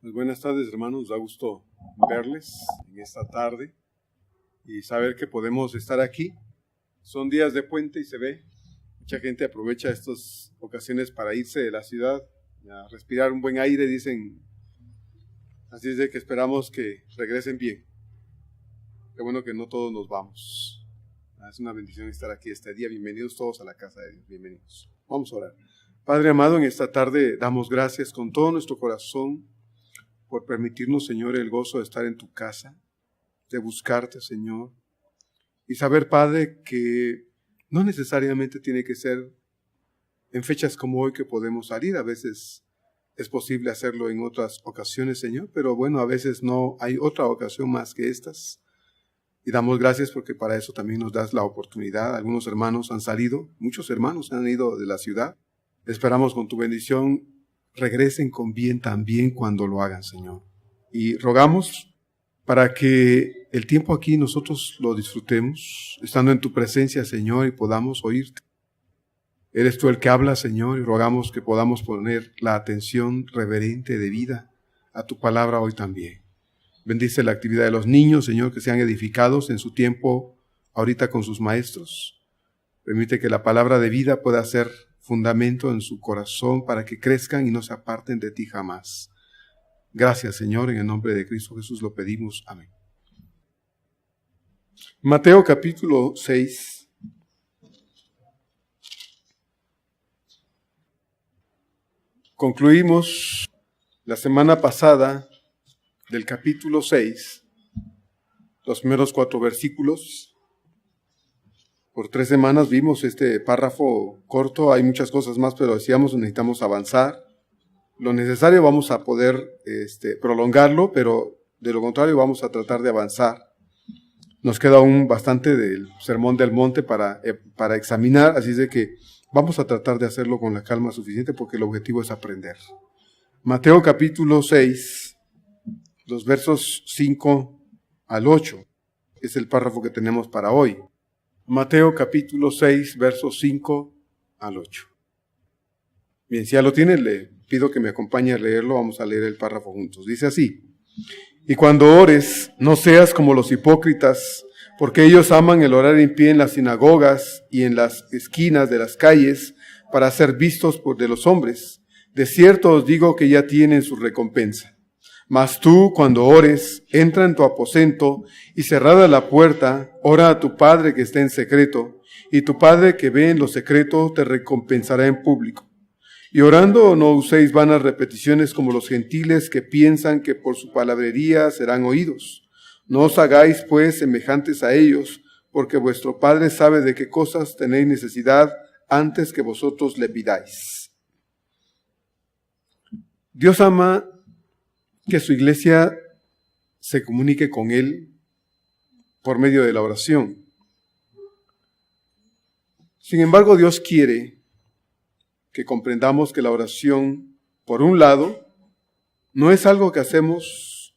Pues buenas tardes, hermanos, nos da gusto verles en esta tarde y saber que podemos estar aquí. Son días de puente y se ve, mucha gente aprovecha estas ocasiones para irse de la ciudad, a respirar un buen aire, dicen. Así es de que esperamos que regresen bien. Qué bueno que no todos nos vamos. Es una bendición estar aquí este día. Bienvenidos todos a la casa de Dios, bienvenidos. Vamos a orar. Padre amado, en esta tarde damos gracias con todo nuestro corazón por permitirnos, Señor, el gozo de estar en tu casa, de buscarte, Señor, y saber, Padre, que no necesariamente tiene que ser en fechas como hoy que podemos salir. A veces es posible hacerlo en otras ocasiones, Señor, pero bueno, a veces no hay otra ocasión más que estas. Y damos gracias porque para eso también nos das la oportunidad. Algunos hermanos han salido, muchos hermanos han ido de la ciudad. Esperamos con tu bendición regresen con bien también cuando lo hagan, Señor. Y rogamos para que el tiempo aquí nosotros lo disfrutemos, estando en tu presencia, Señor, y podamos oírte. Eres tú el que habla, Señor, y rogamos que podamos poner la atención reverente de vida a tu palabra hoy también. Bendice la actividad de los niños, Señor, que sean edificados en su tiempo ahorita con sus maestros. Permite que la palabra de vida pueda ser fundamento en su corazón para que crezcan y no se aparten de ti jamás. Gracias, Señor, en el nombre de Cristo Jesús lo pedimos. Amén. Mateo capítulo 6. Concluimos la semana pasada del capítulo 6, los primeros 4 versículos. Por 3 semanas vimos este párrafo corto, hay muchas cosas más, pero decíamos necesitamos avanzar. Lo necesario vamos a poder prolongarlo, pero de lo contrario vamos a tratar de avanzar. Nos queda aún bastante del Sermón del Monte para examinar, así es de que vamos a tratar de hacerlo con la calma suficiente porque el objetivo es aprender. Mateo capítulo 6, los versos 5 al 8, es el párrafo que tenemos para hoy. Mateo capítulo 6, versos 5 al 8. Bien, si ya lo tienen, le pido que me acompañe a leerlo. Vamos a leer el párrafo juntos. Dice así: Y cuando ores, no seas como los hipócritas, porque ellos aman el orar en pie en las sinagogas y en las esquinas de las calles para ser vistos por de los hombres. De cierto os digo que ya tienen su recompensa. Mas tú, cuando ores, entra en tu aposento y cerrada la puerta, ora a tu Padre que está en secreto, y tu Padre que ve en lo secreto te recompensará en público. Y orando no uséis vanas repeticiones como los gentiles que piensan que por su palabrería serán oídos. No os hagáis pues semejantes a ellos, porque vuestro Padre sabe de qué cosas tenéis necesidad antes que vosotros le pidáis. Dios ama que su iglesia se comunique con Él por medio de la oración. Sin embargo, Dios quiere que comprendamos que la oración, por un lado, no es algo que hacemos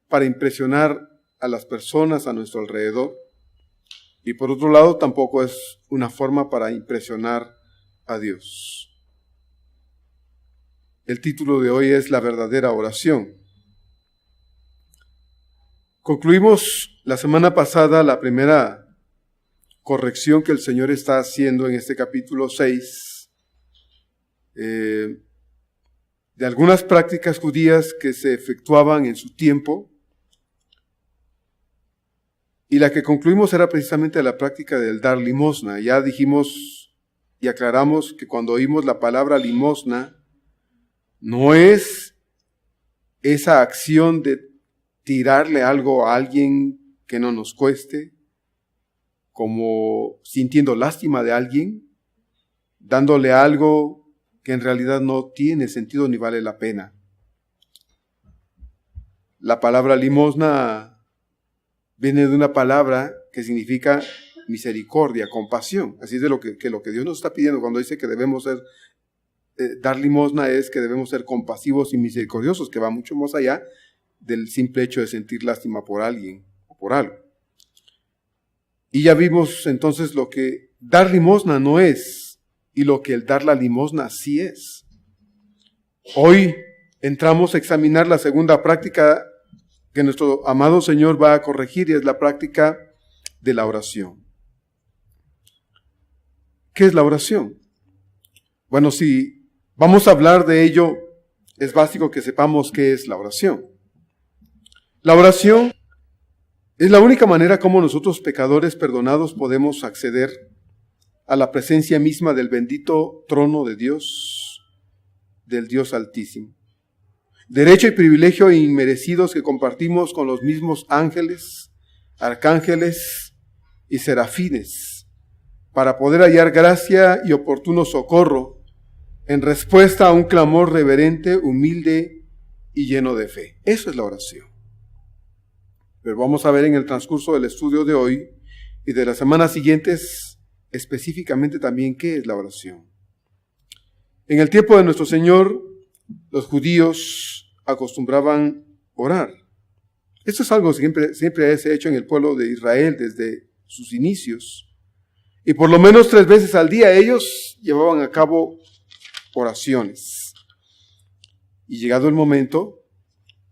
para impresionar a las personas a nuestro alrededor, y por otro lado, tampoco es una forma para impresionar a Dios. El título de hoy es La verdadera oración. Concluimos la semana pasada la primera corrección que el Señor está haciendo en este capítulo 6 de algunas prácticas judías que se efectuaban en su tiempo, y la que concluimos era precisamente la práctica del dar limosna. Ya dijimos y aclaramos que cuando oímos la palabra limosna no es esa acción de tirarle algo a alguien que no nos cueste, como sintiendo lástima de alguien, dándole algo que en realidad no tiene sentido ni vale la pena. La palabra limosna viene de una palabra que significa misericordia, compasión. Así es de lo que Dios nos está pidiendo cuando dice que debemos ser, dar limosna es que debemos ser compasivos y misericordiosos, que va mucho más allá del simple hecho de sentir lástima por alguien o por algo. Y ya vimos entonces lo que dar limosna no es y lo que el dar la limosna sí es. Hoy entramos a examinar la segunda práctica que nuestro amado Señor va a corregir, y es la práctica de la oración. ¿Qué es la oración? Bueno, si vamos a hablar de ello, es básico que sepamos qué es la oración. La oración es la única manera como nosotros, pecadores perdonados, podemos acceder a la presencia misma del bendito trono de Dios, del Dios Altísimo. Derecho y privilegio inmerecidos que compartimos con los mismos ángeles, arcángeles y serafines, para poder hallar gracia y oportuno socorro en respuesta a un clamor reverente, humilde y lleno de fe. Eso es la oración. Pero vamos a ver en el transcurso del estudio de hoy y de las semanas siguientes específicamente también qué es la oración. En el tiempo de nuestro Señor, los judíos acostumbraban orar. Esto es algo que siempre se ha hecho en el pueblo de Israel desde sus inicios. Y por lo menos 3 veces al día ellos llevaban a cabo oraciones. Y llegado el momento,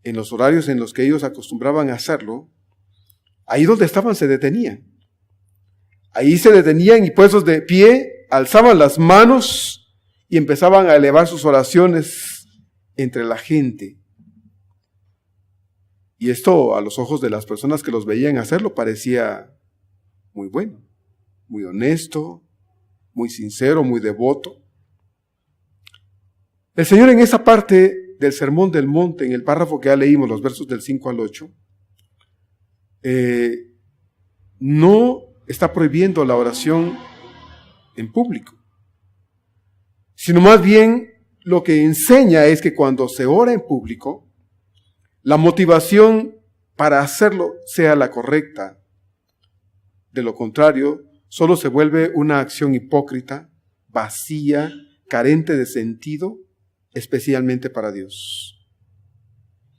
en los horarios en los que ellos acostumbraban a hacerlo, ahí donde estaban se detenían. Ahí se detenían y puestos de pie, alzaban las manos y empezaban a elevar sus oraciones entre la gente. Y esto a los ojos de las personas que los veían hacerlo parecía muy bueno, muy honesto, muy sincero, muy devoto. El Señor en esa parte del Sermón del Monte, en el párrafo que ya leímos, los versos del 5 al 8, no está prohibiendo la oración en público, sino más bien lo que enseña es que cuando se ora en público, la motivación para hacerlo sea la correcta. De lo contrario, solo se vuelve una acción hipócrita, vacía, carente de sentido, especialmente para Dios.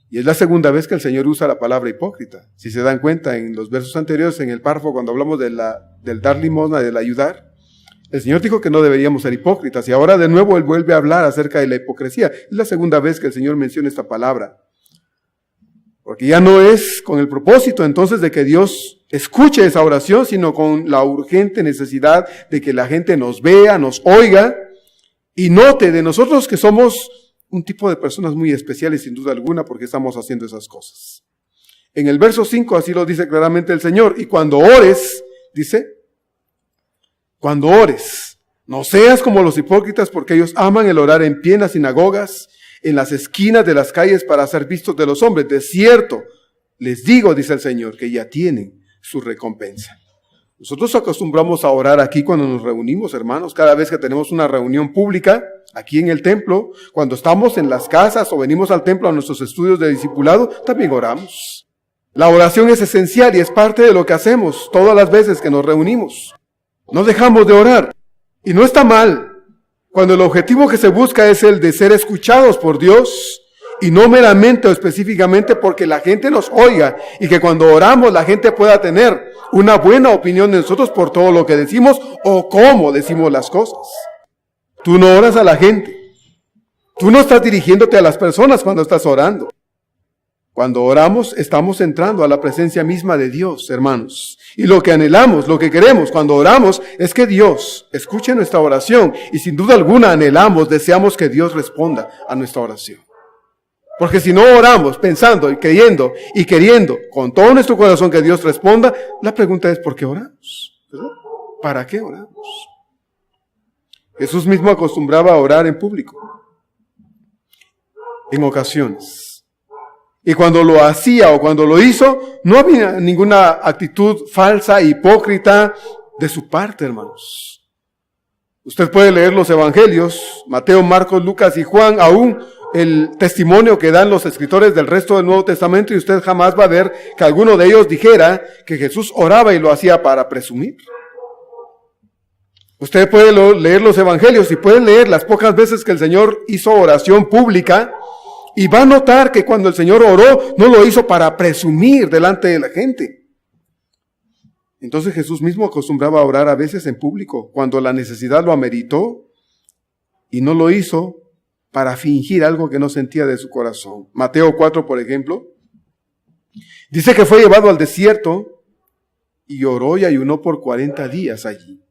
Y es la segunda vez que el Señor usa la palabra hipócrita. Si se dan cuenta, en los versos anteriores, en el párrafo, cuando hablamos del dar limosna, del ayudar, el Señor dijo que no deberíamos ser hipócritas. Y ahora de nuevo Él vuelve a hablar acerca de la hipocresía. Es la segunda vez que el Señor menciona esta palabra. Porque ya no es con el propósito entonces de que Dios escuche esa oración, sino con la urgente necesidad de que la gente nos vea, nos oiga y note de nosotros que somos un tipo de personas muy especiales sin duda alguna porque estamos haciendo esas cosas. En el verso 5 así lo dice claramente el Señor. Y cuando ores, dice, cuando ores, no seas como los hipócritas porque ellos aman el orar en pie en las sinagogas, en las esquinas de las calles para ser vistos de los hombres. De cierto, les digo, dice el Señor, que ya tienen su recompensa. Nosotros acostumbramos a orar aquí cuando nos reunimos, hermanos, cada vez que tenemos una reunión pública, aquí en el templo, cuando estamos en las casas o venimos al templo a nuestros estudios de discipulado, también oramos. La oración es esencial y es parte de lo que hacemos todas las veces que nos reunimos. No dejamos de orar. Y no está mal cuando el objetivo que se busca es el de ser escuchados por Dios y no meramente o específicamente porque la gente nos oiga y que cuando oramos la gente pueda tener una buena opinión de nosotros por todo lo que decimos o cómo decimos las cosas. Tú no oras a la gente. Tú no estás dirigiéndote a las personas cuando estás orando. Cuando oramos, estamos entrando a la presencia misma de Dios, hermanos. Y lo que anhelamos, lo que queremos cuando oramos es que Dios escuche nuestra oración. Y sin duda alguna anhelamos, deseamos que Dios responda a nuestra oración. Porque si no oramos pensando y creyendo y queriendo con todo nuestro corazón que Dios responda, la pregunta es ¿por qué oramos? ¿Verdad? ¿Para qué oramos? Jesús mismo acostumbraba a orar en público, en ocasiones. Y cuando lo hacía o cuando lo hizo, no había ninguna actitud falsa, hipócrita de su parte, hermanos. Usted puede leer los evangelios, Mateo, Marcos, Lucas y Juan, aún el testimonio que dan los escritores del resto del Nuevo Testamento, y usted jamás va a ver que alguno de ellos dijera que Jesús oraba y lo hacía para presumir. Usted puede leer los evangelios y puede leer las pocas veces que el Señor hizo oración pública y va a notar que cuando el Señor oró no lo hizo para presumir delante de la gente. Entonces Jesús mismo acostumbraba a orar a veces en público cuando la necesidad lo ameritó y no lo hizo para fingir algo que no sentía de su corazón. Mateo 4, por ejemplo, dice que fue llevado al desierto y oró y ayunó por 40 días allí.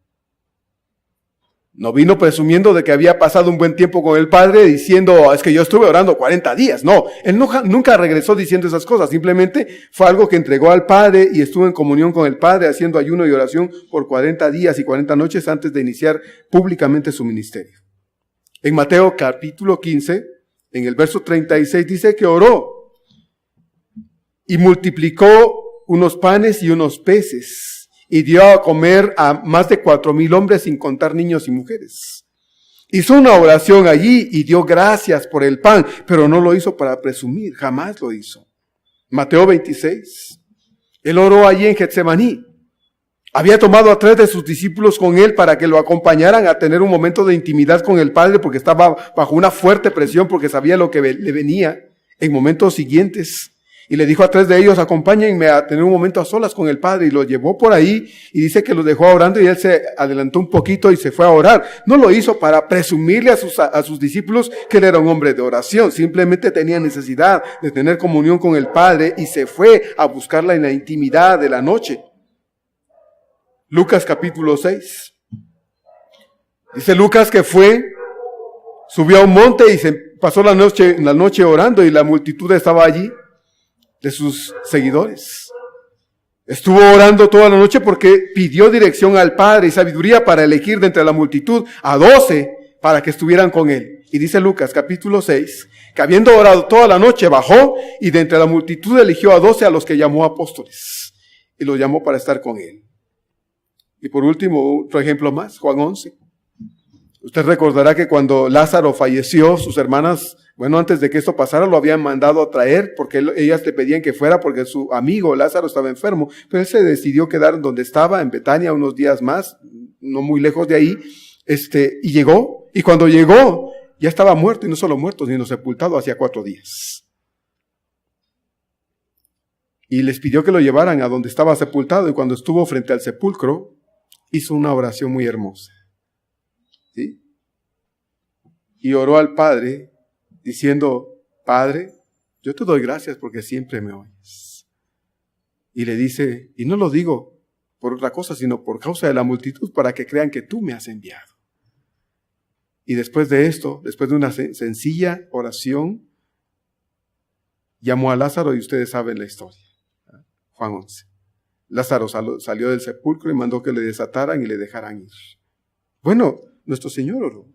No vino presumiendo de que había pasado un buen tiempo con el Padre diciendo, es que yo estuve orando 40 días. No, él nunca regresó diciendo esas cosas. Simplemente fue algo que entregó al Padre y estuvo en comunión con el Padre haciendo ayuno y oración por 40 días y 40 noches antes de iniciar públicamente su ministerio. En Mateo capítulo 15, en el verso 36 dice que oró y multiplicó unos panes y unos peces. Y dio a comer a más de 4,000 hombres sin contar niños y mujeres. Hizo una oración allí y dio gracias por el pan, pero no lo hizo para presumir, jamás lo hizo. Mateo 26. Él oró allí en Getsemaní. Había tomado a 3 de sus discípulos con él para que lo acompañaran a tener un momento de intimidad con el Padre porque estaba bajo una fuerte presión porque sabía lo que le venía en momentos siguientes. Y le dijo a 3 de ellos, acompáñenme a tener un momento a solas con el Padre. Y lo llevó por ahí y dice que los dejó orando y él se adelantó un poquito y se fue a orar. No lo hizo para presumirle a sus discípulos que él era un hombre de oración. Simplemente tenía necesidad de tener comunión con el Padre y se fue a buscarla en la intimidad de la noche. Lucas capítulo 6. Dice Lucas que subió a un monte y se pasó la noche orando y la multitud estaba allí de sus seguidores. Estuvo orando toda la noche porque pidió dirección al Padre y sabiduría para elegir de entre la multitud a 12 para que estuvieran con él. Y dice Lucas capítulo 6, que habiendo orado toda la noche bajó y de entre la multitud eligió a 12 a los que llamó apóstoles y los llamó para estar con él. Y por último, otro ejemplo más, Juan 11. Usted recordará que cuando Lázaro falleció, sus hermanas, antes de que esto pasara, lo habían mandado a traer porque ellas le pedían que fuera porque su amigo Lázaro estaba enfermo. Pero él se decidió quedar donde estaba, en Betania, unos días más, no muy lejos de ahí, y llegó. Y cuando llegó, ya estaba muerto, y no solo muerto, sino sepultado hacía 4 días. Y les pidió que lo llevaran a donde estaba sepultado, y cuando estuvo frente al sepulcro, hizo una oración muy hermosa. ¿Sí? Y oró al Padre, diciendo, Padre, yo te doy gracias porque siempre me oyes. Y le dice, y no lo digo por otra cosa, sino por causa de la multitud, para que crean que tú me has enviado. Y después de esto, después de una sencilla oración, llamó a Lázaro y ustedes saben la historia. Juan 11. Lázaro salió del sepulcro y mandó que le desataran y le dejaran ir. Bueno, nuestro Señor oró.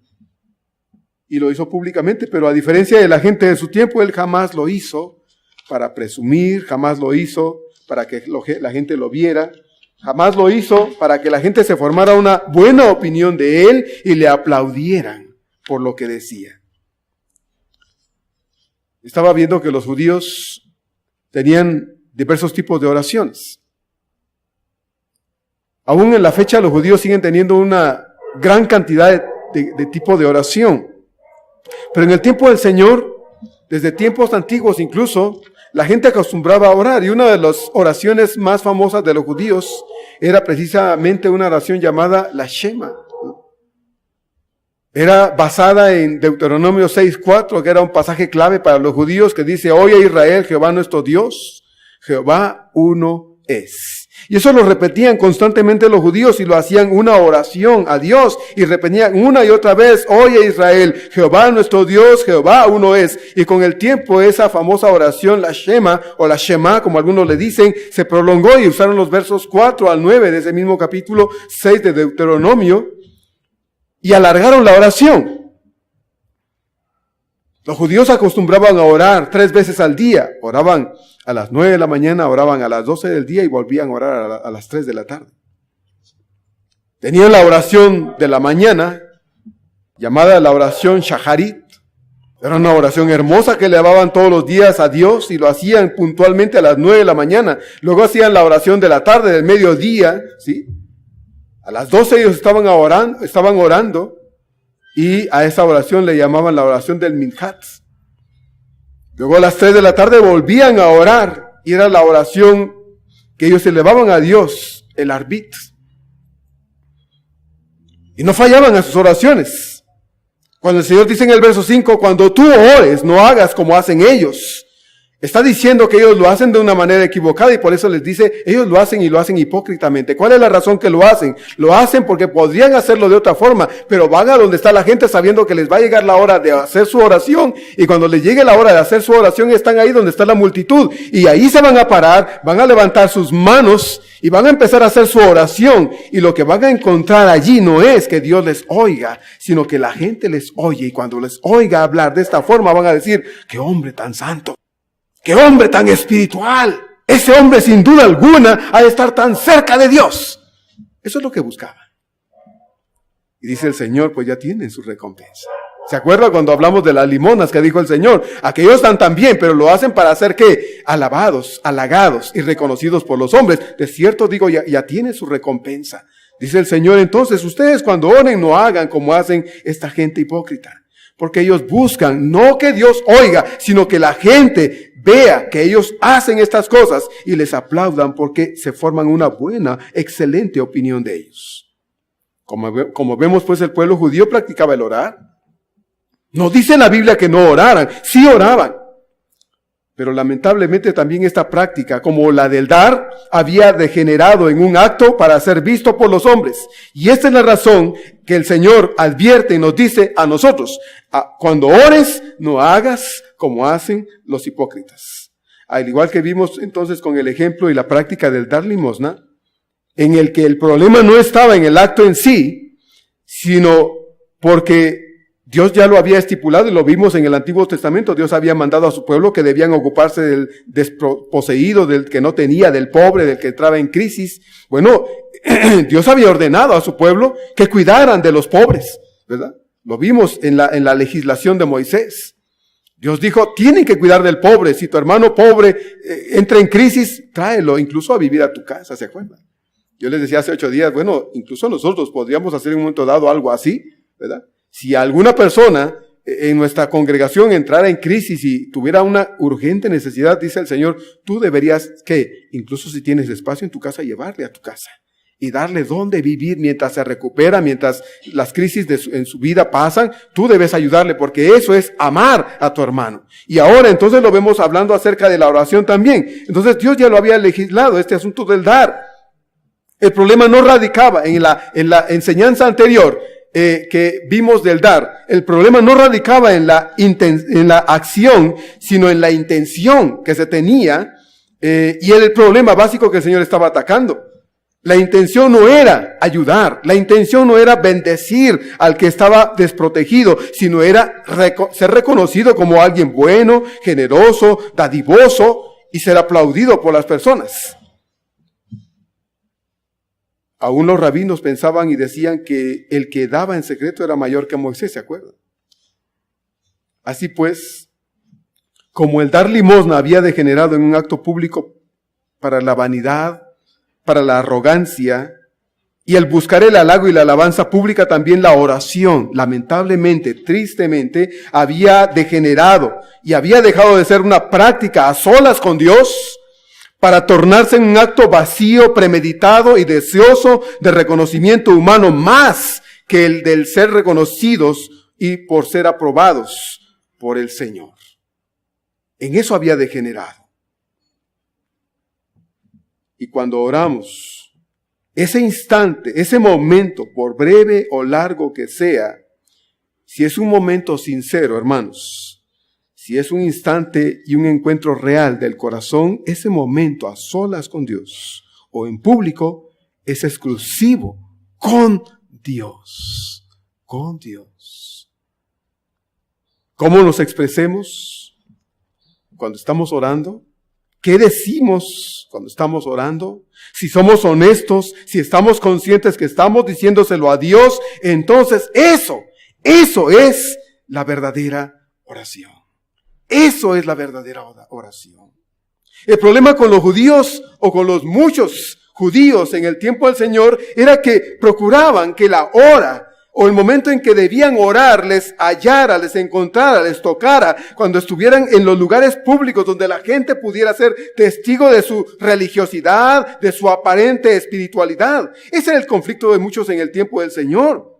Y lo hizo públicamente, pero a diferencia de la gente de su tiempo, él jamás lo hizo para presumir, jamás lo hizo para que la gente lo viera, jamás lo hizo para que la gente se formara una buena opinión de él y le aplaudieran por lo que decía. Estaba viendo que los judíos tenían diversos tipos de oraciones. Aún en la fecha los judíos siguen teniendo una gran cantidad de tipos de oración. Pero en el tiempo del Señor, desde tiempos antiguos incluso, la gente acostumbraba a orar. Y una de las oraciones más famosas de los judíos era precisamente una oración llamada la Shema. Era basada en Deuteronomio 6:4, que era un pasaje clave para los judíos que dice, oye Israel, Jehová nuestro Dios, Jehová uno es. Y eso lo repetían constantemente los judíos y lo hacían una oración a Dios y repetían una y otra vez, oye Israel, Jehová nuestro Dios, Jehová uno es. Y con el tiempo esa famosa oración, la Shema o la Shema, como algunos le dicen, se prolongó y usaron los versos 4 al 9 de ese mismo capítulo 6 de Deuteronomio y alargaron la oración. Los judíos acostumbraban a orar 3 veces al día. Oraban a las 9 de la mañana, oraban a las 12 del día y volvían a orar a las 3 de la tarde. Tenían la oración de la mañana, llamada la oración Shaharit. Era una oración hermosa que elevaban todos los días a Dios y lo hacían puntualmente a las 9 de la mañana. Luego hacían la oración de la tarde, del mediodía, ¿sí? A las 12 ellos estaban orando. Y a esa oración le llamaban la oración del Minhat. Luego a las 3 de la tarde volvían a orar. Y era la oración que ellos elevaban a Dios, el Arbit. Y no fallaban a sus oraciones. Cuando el Señor dice en el verso 5, cuando tú ores, no hagas como hacen ellos. Está diciendo que ellos lo hacen de una manera equivocada y por eso les dice, ellos lo hacen y lo hacen hipócritamente. ¿Cuál es la razón que lo hacen? Lo hacen porque podrían hacerlo de otra forma, pero van a donde está la gente sabiendo que les va a llegar la hora de hacer su oración, y cuando les llegue la hora de hacer su oración están ahí donde está la multitud, y ahí se van a parar, van a levantar sus manos y van a empezar a hacer su oración, y lo que van a encontrar allí no es que Dios les oiga, sino que la gente les oye, y cuando les oiga hablar de esta forma van a decir, ¡qué hombre tan santo! ¡Qué hombre tan espiritual! Ese hombre sin duda alguna ha de estar tan cerca de Dios. Eso es lo que buscaba. Y dice el Señor, pues ya tienen su recompensa. ¿Se acuerda cuando hablamos de las limonas que dijo el Señor? Aquellos están tan bien, pero lo hacen para ser ¿qué? Alabados, halagados y reconocidos por los hombres. De cierto digo, ya tienen su recompensa. Dice el Señor, entonces ustedes cuando oren no hagan como hacen esta gente hipócrita. Porque ellos buscan no que Dios oiga, sino que la gente vea que ellos hacen estas cosas y les aplaudan porque se forman una buena, excelente opinión de ellos. Como vemos, pues el pueblo judío practicaba el orar. No dice la Biblia que no oraran, sí oraban. Pero lamentablemente también esta práctica, como la del dar, había degenerado en un acto para ser visto por los hombres. Y esta es la razón que el Señor advierte y nos dice a nosotros, cuando ores, no hagas como hacen los hipócritas. Al igual que vimos entonces con el ejemplo y la práctica del dar limosna, en el que el problema no estaba en el acto en sí, sino porque Dios ya lo había estipulado y lo vimos en el Antiguo Testamento. Dios había mandado a su pueblo que debían ocuparse del desposeído, del que no tenía, del pobre, del que entraba en crisis. Bueno, Dios había ordenado a su pueblo que cuidaran de los pobres, ¿verdad? Lo vimos en la legislación de Moisés. Dios dijo, tienen que cuidar del pobre. Si tu hermano pobre entra en crisis, tráelo incluso a vivir a tu casa, ¿se acuerdan? Yo les decía hace 8 días, bueno, incluso nosotros podríamos hacer en un momento dado algo así, ¿verdad? Si alguna persona en nuestra congregación entrara en crisis y tuviera una urgente necesidad, dice el Señor, tú deberías, ¿qué? Incluso si tienes espacio en tu casa, llevarle a tu casa y darle dónde vivir mientras se recupera, mientras las crisis en su vida pasan, tú debes ayudarle porque eso es amar a tu hermano. Y ahora entonces lo vemos hablando acerca de la oración también. Entonces Dios ya lo había legislado, este asunto del dar. El problema no radicaba en la enseñanza anterior que vimos del dar. El problema no radicaba en la acción, sino en la intención que se tenía, y el problema básico que el Señor estaba atacando. La intención no era ayudar, la intención no era bendecir al que estaba desprotegido, sino era ser reconocido como alguien bueno, generoso, dadivoso y ser aplaudido por las personas. Aún los rabinos pensaban y decían que el que daba en secreto era mayor que Moisés, ¿se acuerdan? Así pues, como el dar limosna había degenerado en un acto público para la vanidad, para la arrogancia, y el buscar el halago y la alabanza pública, también la oración, lamentablemente, tristemente, había degenerado y había dejado de ser una práctica a solas con Dios, para tornarse en un acto vacío, premeditado y deseoso de reconocimiento humano más que el del ser reconocidos y por ser aprobados por el Señor. En eso había degenerado. Y cuando oramos, ese instante, ese momento, por breve o largo que sea, si es un momento sincero, hermanos, si es un instante y un encuentro real del corazón, ese momento a solas con Dios o en público es exclusivo con Dios. Con Dios. ¿Cómo nos expresemos cuando estamos orando? ¿Qué decimos cuando estamos orando? Si somos honestos, si estamos conscientes que estamos diciéndoselo a Dios, entonces eso es la verdadera oración. Eso es la verdadera oración. El problema con los judíos o con los muchos judíos en el tiempo del Señor era que procuraban que la hora o el momento en que debían orar les hallara, les encontrara, les tocara cuando estuvieran en los lugares públicos donde la gente pudiera ser testigo de su religiosidad, de su aparente espiritualidad. Ese era el conflicto de muchos en el tiempo del Señor.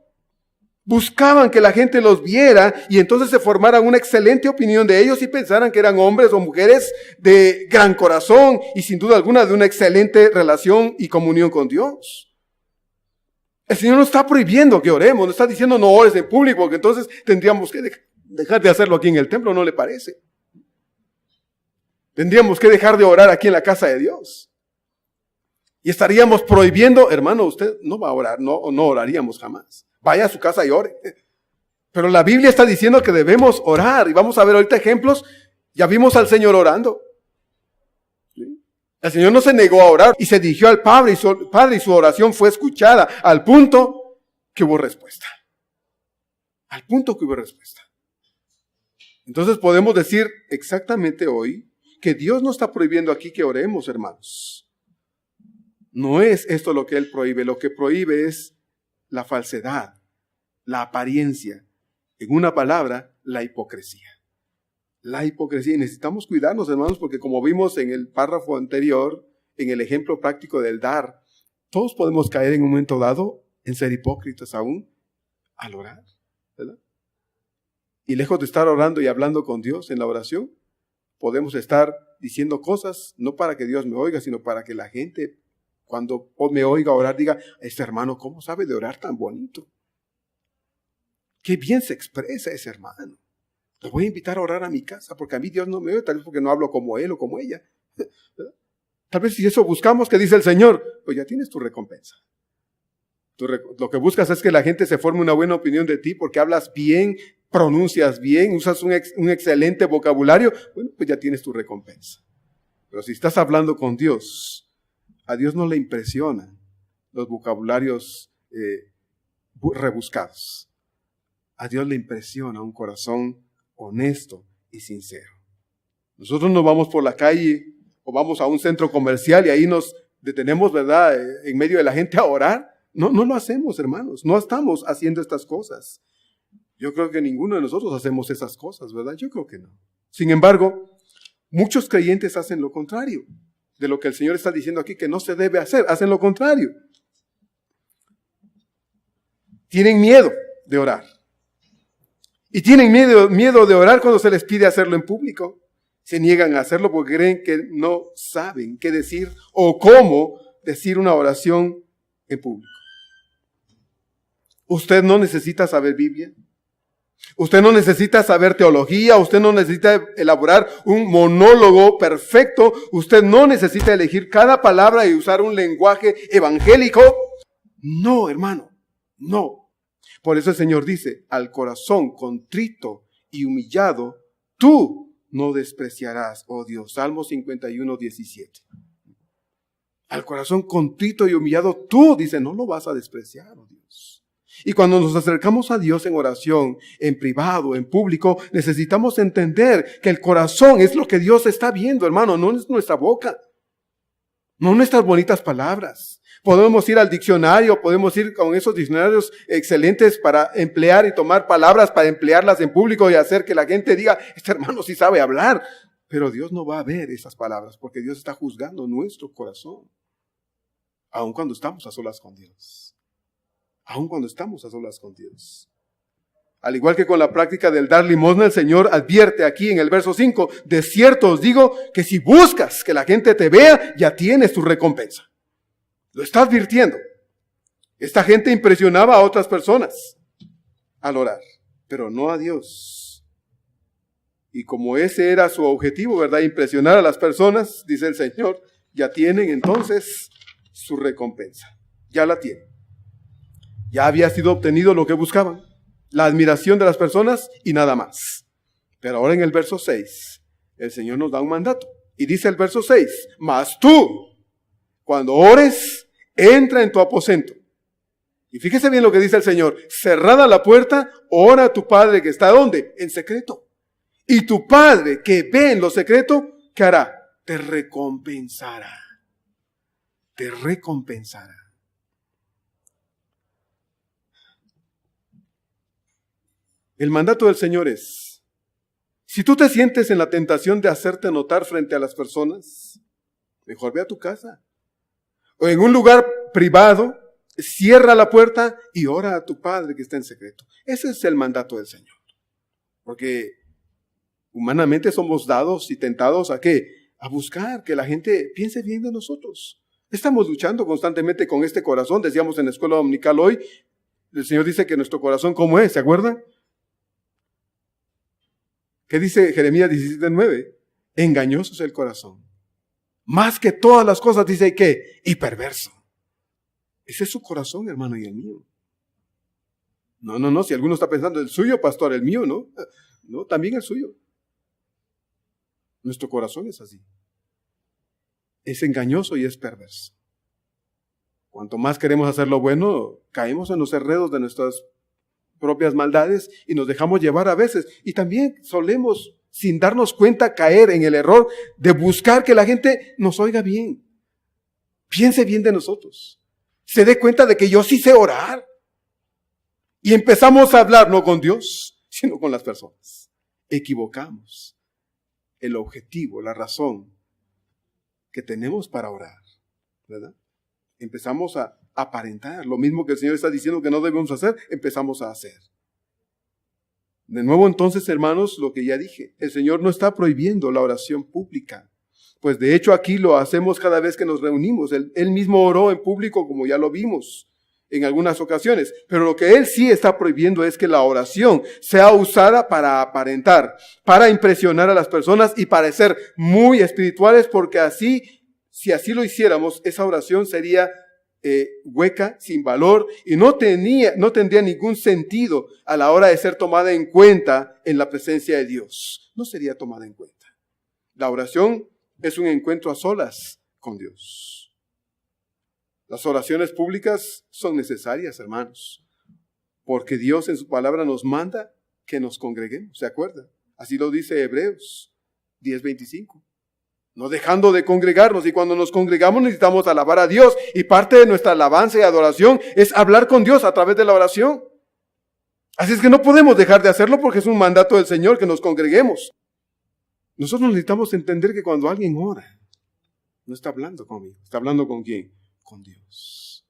Buscaban que la gente los viera y entonces se formaran una excelente opinión de ellos y pensaran que eran hombres o mujeres de gran corazón y sin duda alguna de una excelente relación y comunión con Dios. El Señor no está prohibiendo que oremos, no está diciendo no ores en público, porque entonces tendríamos que dejar de hacerlo aquí en el templo, ¿no le parece? Tendríamos que dejar de orar aquí en la casa de Dios. Y estaríamos prohibiendo, hermano, usted no va a orar, no oraríamos jamás. Vaya a su casa y ore. Pero la Biblia está diciendo que debemos orar. Y vamos a ver ahorita ejemplos. Ya vimos al Señor orando. ¿Sí? El Señor no se negó a orar y se dirigió al Padre y su oración fue escuchada al punto que hubo respuesta. Al punto que hubo respuesta. Entonces podemos decir exactamente hoy que Dios no está prohibiendo aquí que oremos, hermanos. No es esto lo que Él prohíbe. Lo que prohíbe es la falsedad, la apariencia, en una palabra, la hipocresía. La hipocresía. Y necesitamos cuidarnos, hermanos, porque como vimos en el párrafo anterior, en el ejemplo práctico del dar, todos podemos caer en un momento dado en ser hipócritas aún al orar, ¿verdad? Y lejos de estar orando y hablando con Dios en la oración, podemos estar diciendo cosas, no para que Dios me oiga, sino para que la gente, cuando me oiga orar, diga, este hermano, ¿cómo sabe de orar tan bonito? Qué bien se expresa ese hermano. Lo voy a invitar a orar a mi casa, porque a mí Dios no me oye, tal vez porque no hablo como él o como ella. Tal vez si eso buscamos, que dice el Señor, pues ya tienes tu recompensa. Lo que buscas es que la gente se forme una buena opinión de ti, porque hablas bien, pronuncias bien, usas un excelente vocabulario, bueno, pues ya tienes tu recompensa. Pero si estás hablando con Dios, a Dios no le impresionan los vocabularios rebuscados. A Dios le impresiona un corazón honesto y sincero. Nosotros no vamos por la calle o vamos a un centro comercial y ahí nos detenemos, ¿verdad?, en medio de la gente a orar. No lo hacemos, hermanos. No estamos haciendo estas cosas. Yo creo que ninguno de nosotros hacemos esas cosas, ¿verdad? Yo creo que no. Sin embargo, muchos creyentes hacen lo contrario de lo que el Señor está diciendo aquí que no se debe hacer. Hacen lo contrario. Tienen miedo de orar. Y tienen miedo de orar cuando se les pide hacerlo en público. Se niegan a hacerlo porque creen que no saben qué decir o cómo decir una oración en público. Usted no necesita saber Biblia. Usted no necesita saber teología. Usted no necesita elaborar un monólogo perfecto. Usted no necesita elegir cada palabra y usar un lenguaje evangélico. No, hermano, no. Por eso el Señor dice, al corazón contrito y humillado, tú no despreciarás, oh Dios. Salmo 51, 17. Al corazón contrito y humillado, tú, dice, no lo vas a despreciar, oh Dios. Y cuando nos acercamos a Dios en oración, en privado, en público, necesitamos entender que el corazón es lo que Dios está viendo, hermano, no es nuestra boca, no nuestras bonitas palabras. Podemos ir al diccionario, podemos ir con esos diccionarios excelentes para emplear y tomar palabras, para emplearlas en público y hacer que la gente diga, este hermano sí sabe hablar. Pero Dios no va a ver esas palabras porque Dios está juzgando nuestro corazón. Aun cuando estamos a solas con Dios. Aun cuando estamos a solas con Dios. Al igual que con la práctica del dar limosna, el Señor advierte aquí en el verso 5, de cierto os digo que si buscas que la gente te vea, ya tienes tu recompensa. Lo está advirtiendo. Esta gente impresionaba a otras personas al orar, pero no a Dios. Y como ese era su objetivo, ¿verdad?, impresionar a las personas, dice el Señor, ya tienen entonces su recompensa. Ya la tienen. Ya había sido obtenido lo que buscaban, la admiración de las personas y nada más. Pero ahora en el verso 6, el Señor nos da un mandato. Y dice el verso 6, mas tú, cuando ores, entra en tu aposento. Y fíjese bien lo que dice el Señor. Cerrada la puerta, ora a tu Padre que está ¿dónde? En secreto. Y tu Padre que ve en lo secreto, ¿qué hará? Te recompensará. Te recompensará. El mandato del Señor es, si tú te sientes en la tentación de hacerte notar frente a las personas, mejor ve a tu casa. O en un lugar privado, cierra la puerta y ora a tu Padre que está en secreto. Ese es el mandato del Señor. Porque humanamente somos dados y tentados ¿a qué? A buscar que la gente piense bien de nosotros. Estamos luchando constantemente con este corazón. Decíamos en la escuela dominical hoy, el Señor dice que nuestro corazón, ¿cómo es? ¿Se acuerdan? ¿Qué dice Jeremías 17:9? Engañoso es el corazón. Más que todas las cosas, dice que, y perverso. Ese es su corazón, hermano, y el mío. No, si alguno está pensando, el suyo, pastor, el mío, no. No, también el suyo. Nuestro corazón es así. Es engañoso y es perverso. Cuanto más queremos hacer lo bueno, caemos en los enredos de nuestras propias maldades y nos dejamos llevar a veces. Y también solemos, sin darnos cuenta, caer en el error de buscar que la gente nos oiga bien, piense bien de nosotros, se dé cuenta de que yo sí sé orar. Y empezamos a hablar no con Dios, sino con las personas. Equivocamos el objetivo, la razón que tenemos para orar, ¿verdad? Empezamos a aparentar lo mismo que el Señor está diciendo que no debemos hacer, empezamos a hacer. De nuevo entonces, hermanos, lo que ya dije, el Señor no está prohibiendo la oración pública, pues de hecho aquí lo hacemos cada vez que nos reunimos. Él mismo oró en público, como ya lo vimos en algunas ocasiones, pero lo que Él sí está prohibiendo es que la oración sea usada para aparentar, para impresionar a las personas y parecer muy espirituales, porque así, si así lo hiciéramos, esa oración sería hueca, sin valor, y no tendría ningún sentido a la hora de ser tomada en cuenta en la presencia de Dios. No sería tomada en cuenta. La oración es un encuentro a solas con Dios. Las oraciones públicas son necesarias, hermanos, porque Dios en su palabra nos manda que nos congreguemos, ¿se acuerdan? Así lo dice Hebreos 10:25. No dejando de congregarnos, y cuando nos congregamos necesitamos alabar a Dios, y parte de nuestra alabanza y adoración es hablar con Dios a través de la oración. Así es que no podemos dejar de hacerlo porque es un mandato del Señor que nos congreguemos. Nosotros necesitamos entender que cuando alguien ora, no está hablando conmigo, está hablando ¿con quién? Con Dios.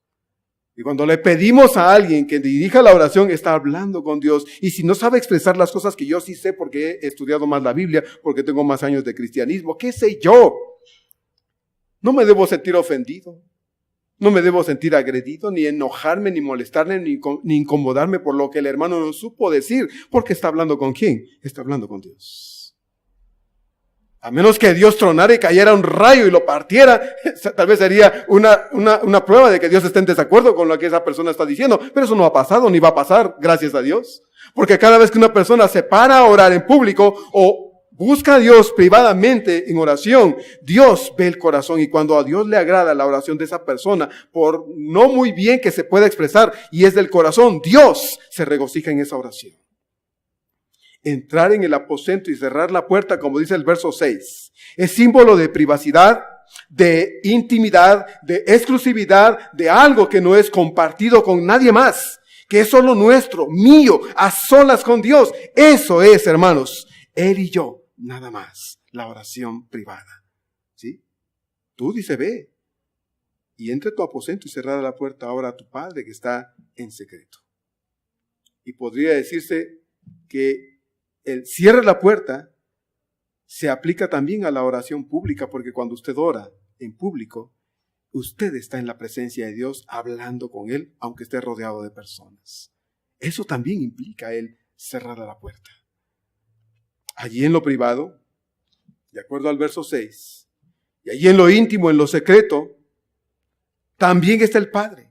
Y cuando le pedimos a alguien que dirija la oración, está hablando con Dios. Y si no sabe expresar las cosas que yo sí sé porque he estudiado más la Biblia, porque tengo más años de cristianismo, ¿qué sé yo? No me debo sentir ofendido, no me debo sentir agredido, ni enojarme, ni molestarme, ni incomodarme por lo que el hermano no supo decir, porque está hablando ¿con quién? Está hablando con Dios. A menos que Dios tronara y cayera un rayo y lo partiera, tal vez sería una prueba de que Dios esté en desacuerdo con lo que esa persona está diciendo. Pero eso no ha pasado, ni va a pasar, gracias a Dios. Porque cada vez que una persona se para a orar en público o busca a Dios privadamente en oración, Dios ve el corazón. Y cuando a Dios le agrada la oración de esa persona, por no muy bien que se pueda expresar y es del corazón, Dios se regocija en esa oración. Entrar en el aposento y cerrar la puerta, como dice el verso 6, es símbolo de privacidad, de intimidad, de exclusividad, de algo que no es compartido con nadie más, que es solo nuestro, mío, a solas con Dios. Eso es, hermanos, Él y yo, nada más, la oración privada. ¿Sí? Tú dice, ve, y entre tu aposento y cerrada la puerta ahora a tu Padre que está en secreto. Y podría decirse que el cierre la puerta se aplica también a la oración pública, porque cuando usted ora en público, usted está en la presencia de Dios hablando con Él, aunque esté rodeado de personas. Eso también implica el cerrar la puerta. Allí en lo privado, de acuerdo al verso 6, y allí en lo íntimo, en lo secreto, también está el Padre.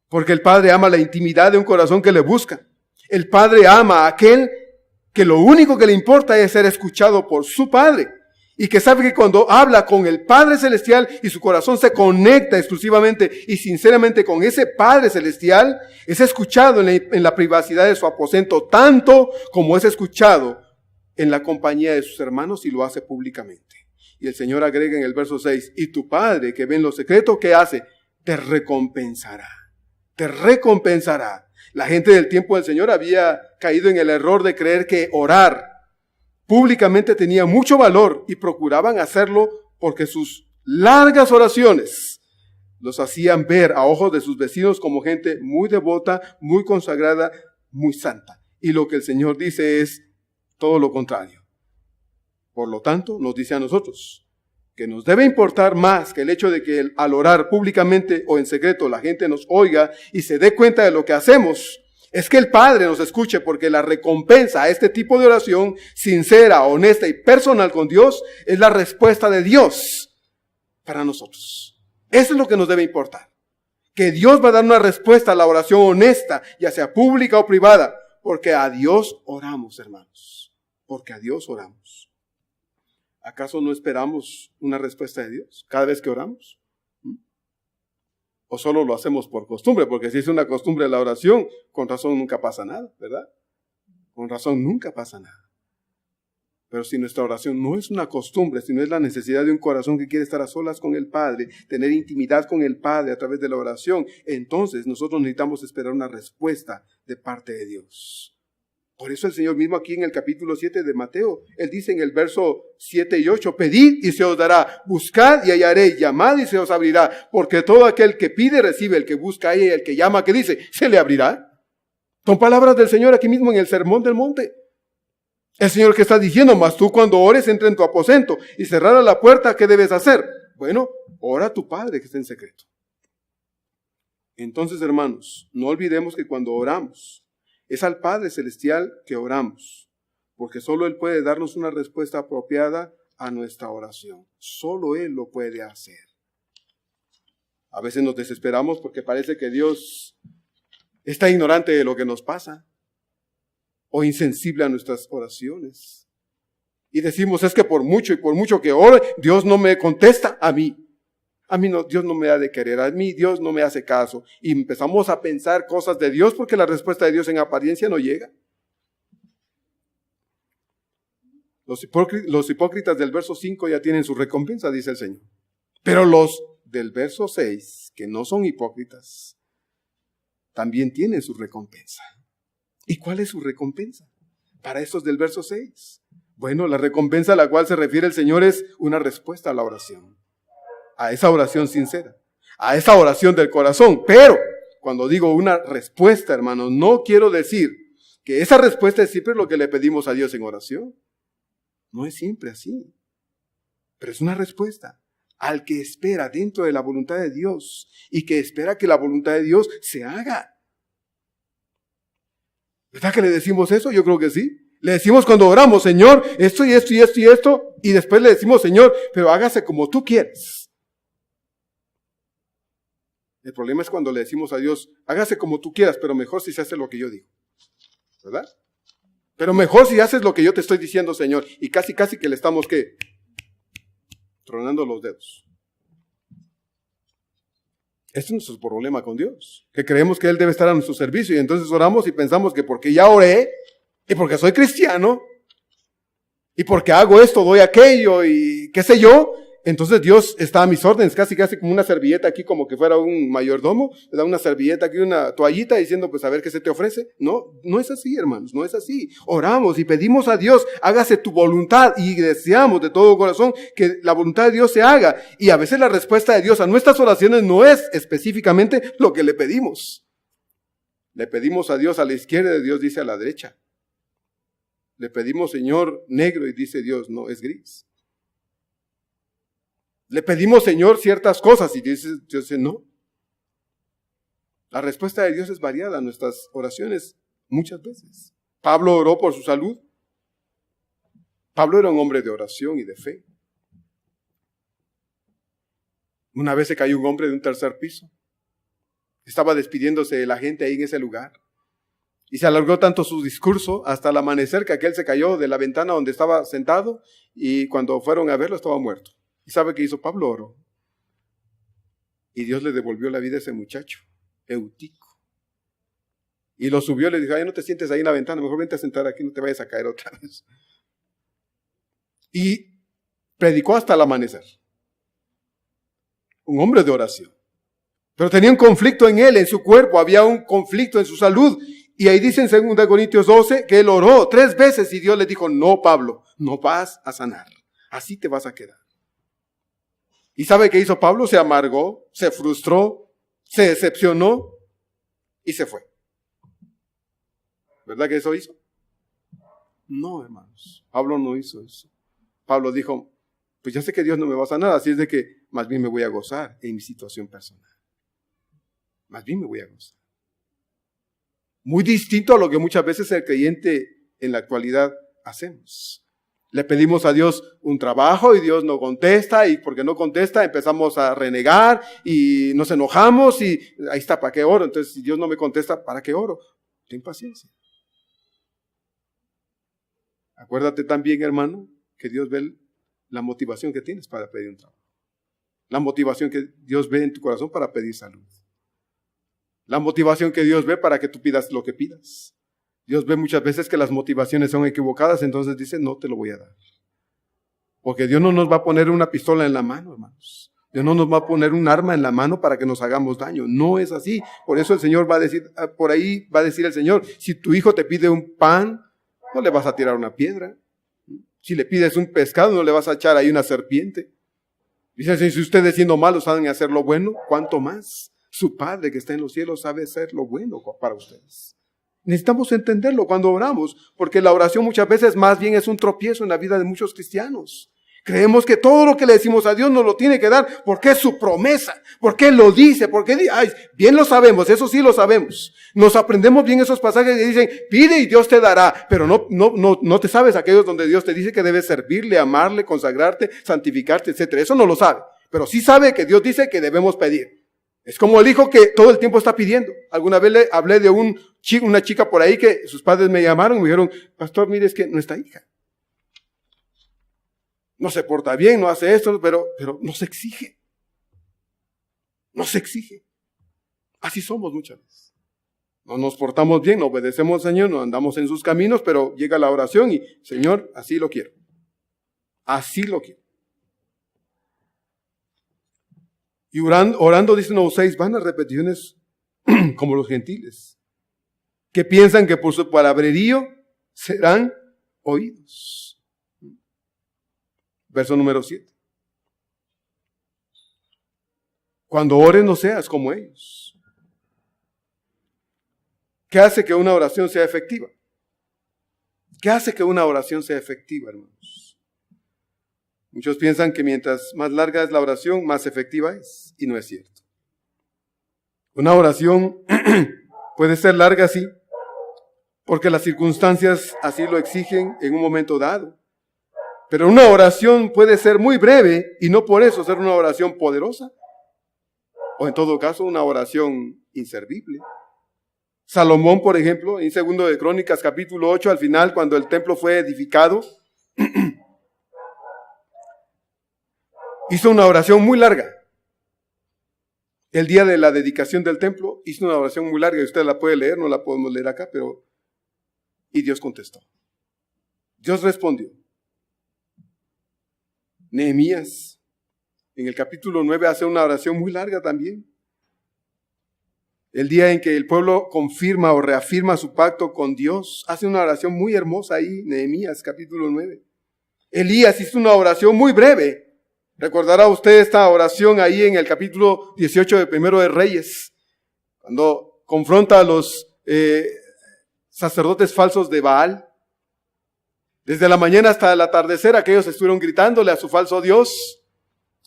Porque el Padre ama la intimidad de un corazón que le busca. El Padre ama a aquel que lo único que le importa es ser escuchado por su Padre, y que sabe que cuando habla con el Padre Celestial y su corazón se conecta exclusivamente y sinceramente con ese Padre Celestial, es escuchado en la privacidad de su aposento, tanto como es escuchado en la compañía de sus hermanos y lo hace públicamente. Y el Señor agrega en el verso 6, y tu Padre que ve en lo secreto, ¿qué hace? Te recompensará, te recompensará. La gente del tiempo del Señor había caído en el error de creer que orar públicamente tenía mucho valor y procuraban hacerlo porque sus largas oraciones Los hacían ver a ojos de sus vecinos como gente muy devota, muy consagrada, muy santa. Y lo que el Señor dice es todo lo contrario. Por lo tanto, nos dice a nosotros que nos debe importar más que el hecho de que al orar públicamente o en secreto la gente nos oiga y se dé cuenta de lo que hacemos, es que el Padre nos escuche, porque la recompensa a este tipo de oración sincera, honesta y personal con Dios es la respuesta de Dios para nosotros. Eso es lo que nos debe importar. Que Dios va a dar una respuesta a la oración honesta, ya sea pública o privada, porque a Dios oramos, hermanos. Porque a Dios oramos. ¿Acaso no esperamos una respuesta de Dios cada vez que oramos? ¿O solo lo hacemos por costumbre? Porque si es una costumbre la oración, con razón nunca pasa nada, ¿verdad? Con razón nunca pasa nada. Pero si nuestra oración no es una costumbre, sino es la necesidad de un corazón que quiere estar a solas con el Padre, tener intimidad con el Padre a través de la oración, entonces nosotros necesitamos esperar una respuesta de parte de Dios. Por eso el Señor mismo aquí en el capítulo 7 de Mateo, Él dice en el verso 7 y 8, pedid y se os dará, buscad y hallaréis, llamad y se os abrirá, porque todo aquel que pide recibe, el que busca halla y el que llama, ¿qué dice? Se le abrirá. Son palabras del Señor aquí mismo en el Sermón del Monte. El Señor que está diciendo, mas tú cuando ores entra en tu aposento y cerrada la puerta, ¿qué debes hacer? Bueno, ora a tu Padre que está en secreto. Entonces, hermanos, no olvidemos que cuando oramos, es al Padre Celestial que oramos, porque solo Él puede darnos una respuesta apropiada a nuestra oración. Solo Él lo puede hacer. A veces nos desesperamos porque parece que Dios está ignorante de lo que nos pasa, o insensible a nuestras oraciones. Y decimos, es que por mucho que ore, Dios no me contesta a mí. A mí no, Dios no me ha de querer, a mí Dios no me hace caso. Y empezamos a pensar cosas de Dios porque la respuesta de Dios en apariencia no llega. Los hipócritas del verso 5 ya tienen su recompensa, dice el Señor. Pero los del verso 6, que no son hipócritas, también tienen su recompensa. ¿Y cuál es su recompensa para estos del verso 6? Bueno, la recompensa a la cual se refiere el Señor es una respuesta a la oración. A esa oración sincera. A esa oración del corazón. Pero, cuando digo una respuesta, hermanos, no quiero decir que esa respuesta es siempre lo que le pedimos a Dios en oración. No es siempre así. Pero es una respuesta al que espera dentro de la voluntad de Dios y que espera que la voluntad de Dios se haga. ¿Verdad que le decimos eso? Yo creo que sí. Le decimos cuando oramos, Señor, esto y esto y esto y esto, y después le decimos, Señor, pero hágase como tú quieres. El problema es cuando le decimos a Dios, hágase como tú quieras, pero mejor si se hace lo que yo digo. ¿Verdad? Pero mejor si haces lo que yo te estoy diciendo, Señor, y casi que le estamos, ¿qué? Tronando los dedos. Este es nuestro problema con Dios, que creemos que Él debe estar a nuestro servicio y entonces oramos y pensamos que porque ya oré y porque soy cristiano y porque hago esto, doy aquello y qué sé yo, entonces Dios está a mis órdenes, casi como una servilleta aquí, como que fuera un mayordomo, le da una servilleta aquí, una toallita diciendo pues a ver qué se te ofrece. No, no es así, hermanos, no es así. Oramos y pedimos a Dios, hágase tu voluntad y deseamos de todo corazón que la voluntad de Dios se haga. Y a veces la respuesta de Dios a nuestras oraciones no es específicamente lo que le pedimos. Le pedimos a Dios a la izquierda y Dios dice a la derecha. Le pedimos, Señor, negro y dice Dios, no, es gris. Le pedimos, Señor, ciertas cosas y Dios dice no. La respuesta de Dios es variada a nuestras oraciones muchas veces. Pablo oró por su salud. Pablo era un hombre de oración y de fe. Una vez se cayó un hombre de un tercer piso. Estaba despidiéndose de la gente ahí en ese lugar. Y se alargó tanto su discurso hasta el amanecer que aquel se cayó de la ventana donde estaba sentado y cuando fueron a verlo estaba muerto. ¿Y sabe qué hizo Pablo? Oró. Y Dios le devolvió la vida a ese muchacho, Eutico. Y lo subió y le dijo, ay, no te sientes ahí en la ventana, mejor vente a sentar aquí, no te vayas a caer otra vez. Y predicó hasta el amanecer. Un hombre de oración. Pero tenía un conflicto en él, en su cuerpo, había un conflicto en su salud. Y ahí dice en 2 Corintios 12 que él oró 3 veces y Dios le dijo, no, Pablo, no vas a sanar. Así te vas a quedar. ¿Y sabe qué hizo Pablo? Se amargó, se frustró, se decepcionó y se fue. ¿Verdad que eso hizo? No, hermanos. Pablo no hizo eso. Pablo dijo, pues ya sé que Dios no me va a sanar, así es de que más bien me voy a gozar en mi situación personal. Más bien me voy a gozar. Muy distinto a lo que muchas veces el creyente en la actualidad hacemos. Le pedimos a Dios un trabajo y Dios no contesta, y porque no contesta empezamos a renegar y nos enojamos y ahí está, ¿para qué oro? Entonces, si Dios no me contesta, ¿para qué oro? Ten paciencia. Acuérdate también, hermano, que Dios ve la motivación que tienes para pedir un trabajo. La motivación que Dios ve en tu corazón para pedir salud. La motivación que Dios ve para que tú pidas lo que pidas. Dios ve muchas veces que las motivaciones son equivocadas, entonces dice, no te lo voy a dar. Porque Dios no nos va a poner una pistola en la mano, hermanos. Dios no nos va a poner un arma en la mano para que nos hagamos daño. No es así. Por eso el Señor va a decir, por ahí va a decir el Señor, si tu hijo te pide un pan, no le vas a tirar una piedra. Si le pides un pescado, no le vas a echar ahí una serpiente. Dice, si ustedes siendo malos saben hacer lo bueno, ¿cuánto más? Su Padre que está en los cielos sabe hacer lo bueno para ustedes. Necesitamos entenderlo cuando oramos, porque la oración muchas veces más bien es un tropiezo en la vida de muchos cristianos. Creemos que todo lo que le decimos a Dios nos lo tiene que dar porque es su promesa, porque Él lo dice, porque bien lo sabemos, eso sí lo sabemos. Nos aprendemos bien esos pasajes que dicen, pide y Dios te dará, pero no te sabes aquellos donde Dios te dice que debes servirle, amarle, consagrarte, santificarte, etcétera. Eso no lo sabe, pero sí sabe que Dios dice que debemos pedir. Es como el hijo que todo el tiempo está pidiendo. Alguna vez le hablé de una chica por ahí que sus padres me llamaron y me dijeron, pastor, mire, es que nuestra hija no se porta bien, no hace esto, pero no se exige. No se exige. Así somos muchas veces. No nos portamos bien, no obedecemos al Señor, no andamos en sus caminos, pero llega la oración y, Señor, así lo quiero. Así lo quiero. Y orando, dicen los 6, van a repeticiones como los gentiles, que piensan que por su palabrerío serán oídos. Verso número 7. Cuando ores no seas como ellos. ¿Qué hace que una oración sea efectiva? ¿Qué hace que una oración sea efectiva, hermanos? Muchos piensan que mientras más larga es la oración, más efectiva es, y no es cierto. Una oración puede ser larga, sí, porque las circunstancias así lo exigen en un momento dado. Pero una oración puede ser muy breve y no por eso ser una oración poderosa. O en todo caso, una oración inservible. Salomón, por ejemplo, en 2 de Crónicas, capítulo 8, al final, cuando el templo fue edificado, hizo una oración muy larga. El día de la dedicación del templo, hizo una oración muy larga, y usted la puede leer, no la podemos leer acá, pero... Y Dios contestó. Dios respondió. Nehemías, en el capítulo 9, hace una oración muy larga también. El día en que el pueblo confirma o reafirma su pacto con Dios, hace una oración muy hermosa ahí, Nehemías, capítulo 9. Elías hizo una oración muy breve. Recordará usted esta oración ahí en el capítulo 18 de Primero de Reyes, cuando confronta a los sacerdotes falsos de Baal. Desde la mañana hasta el atardecer, aquellos estuvieron gritándole a su falso Dios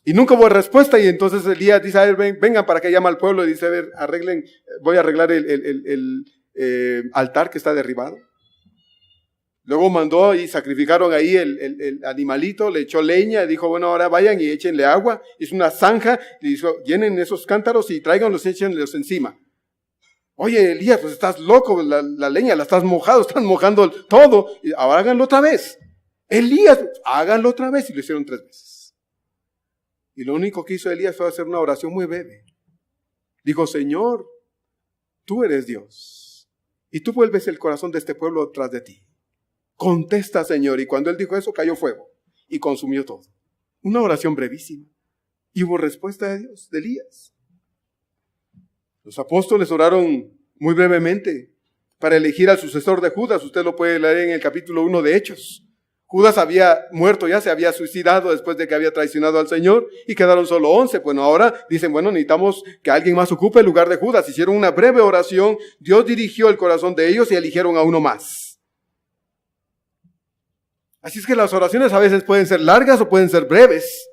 y nunca hubo respuesta. Y entonces Elías dice, a ver, vengan para que llame al pueblo, y dice, a ver, voy a arreglar el altar que está derribado. Luego mandó y sacrificaron ahí el animalito, le echó leña y dijo, bueno, ahora vayan y échenle agua. Hizo una zanja y dijo, llenen esos cántaros y tráiganlos y échenlos encima. Oye, Elías, pues estás loco, la leña la estás mojando todo. Y ahora háganlo otra vez. Elías, háganlo otra vez. Y lo hicieron 3 veces. Y lo único que hizo Elías fue hacer una oración muy breve. Dijo, Señor, tú eres Dios. Y tú vuelves el corazón de este pueblo tras de ti. Contesta, Señor. Y cuando él dijo eso, cayó fuego y consumió todo. Una oración brevísima. Y hubo respuesta de Dios, de Elías. Los apóstoles oraron muy brevemente para elegir al sucesor de Judas. Usted lo puede leer en el capítulo 1 de Hechos. Judas había muerto, ya se había suicidado después de que había traicionado al Señor y quedaron solo 11. Bueno, ahora dicen, bueno, necesitamos que alguien más ocupe el lugar de Judas. Hicieron una breve oración, Dios dirigió el corazón de ellos y eligieron a uno más. Así es que las oraciones a veces pueden ser largas o pueden ser breves.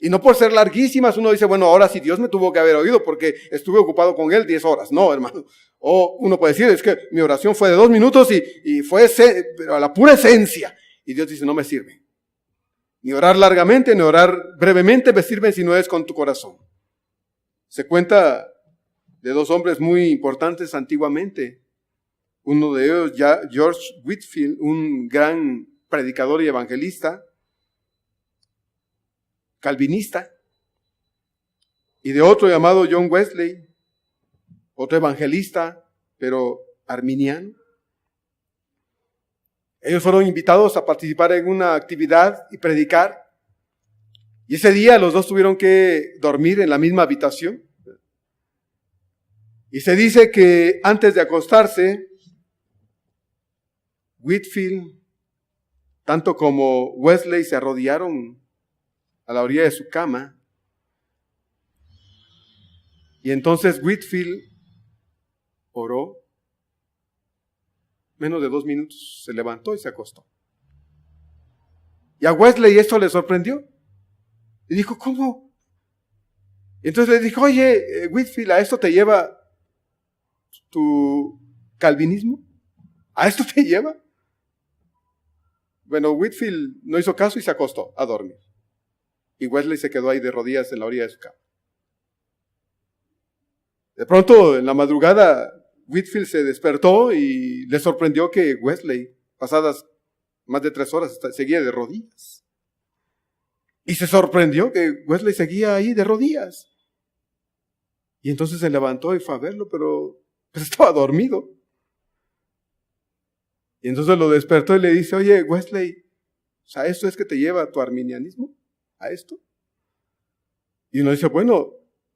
Y no por ser larguísimas uno dice, bueno, ahora sí Dios me tuvo que haber oído porque estuve ocupado con Él 10 horas. No, hermano. O uno puede decir, es que mi oración fue de 2 minutos y fue pero a la pura esencia. Y Dios dice, no me sirve. Ni orar largamente, ni orar brevemente me sirven si no es con tu corazón. Se cuenta de 2 hombres muy importantes antiguamente. Uno de ellos, George Whitefield, un gran predicador y evangelista, calvinista. Y de otro llamado John Wesley, otro evangelista, pero arminiano. Ellos fueron invitados a participar en una actividad y predicar. Y ese día los 2 tuvieron que dormir en la misma habitación. Y se dice que antes de acostarse, Whitefield, tanto como Wesley, se arrodillaron a la orilla de su cama. Y entonces Whitefield oró. Menos de 2 minutos se levantó y se acostó. Y a Wesley esto le sorprendió. Y dijo, ¿cómo? Y entonces le dijo, oye, Whitefield, ¿a esto te lleva tu calvinismo? ¿A esto te lleva? Bueno, Whitefield no hizo caso y se acostó a dormir. Y Wesley se quedó ahí de rodillas en la orilla de su cama. De pronto, en la madrugada, Whitefield se despertó y le sorprendió que Wesley, pasadas más de 3 horas, seguía de rodillas. Y se sorprendió que Wesley seguía ahí de rodillas. Y entonces se levantó y fue a verlo, pero pues estaba dormido. Y entonces lo despertó y le dice, oye, Wesley, ¿a esto es que te lleva a tu arminianismo? ¿A esto? Y uno dice, bueno,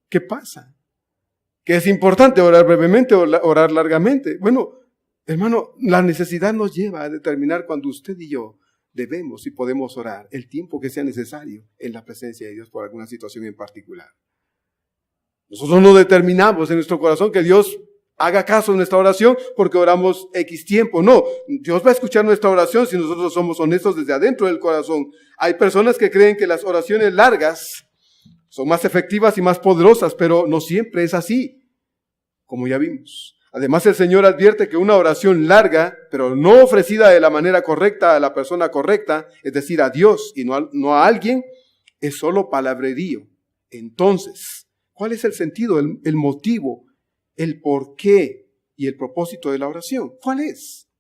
¿qué pasa? Que es importante orar brevemente o orar largamente. Bueno, hermano, la necesidad nos lleva a determinar cuando usted y yo debemos y podemos orar el tiempo que sea necesario en la presencia de Dios por alguna situación en particular. Nosotros no determinamos en nuestro corazón que Dios haga caso en nuestra oración porque oramos X tiempo. No, Dios va a escuchar nuestra oración si nosotros somos honestos desde adentro del corazón. Hay personas que creen que las oraciones largas son más efectivas y más poderosas, pero no siempre es así, como ya vimos. Además, el Señor advierte que una oración larga, pero no ofrecida de la manera correcta a la persona correcta, es decir, a Dios y no a alguien, es solo palabrerío. Entonces, ¿cuál es el sentido, el motivo, el porqué y el propósito de la oración? ¿Cuál es?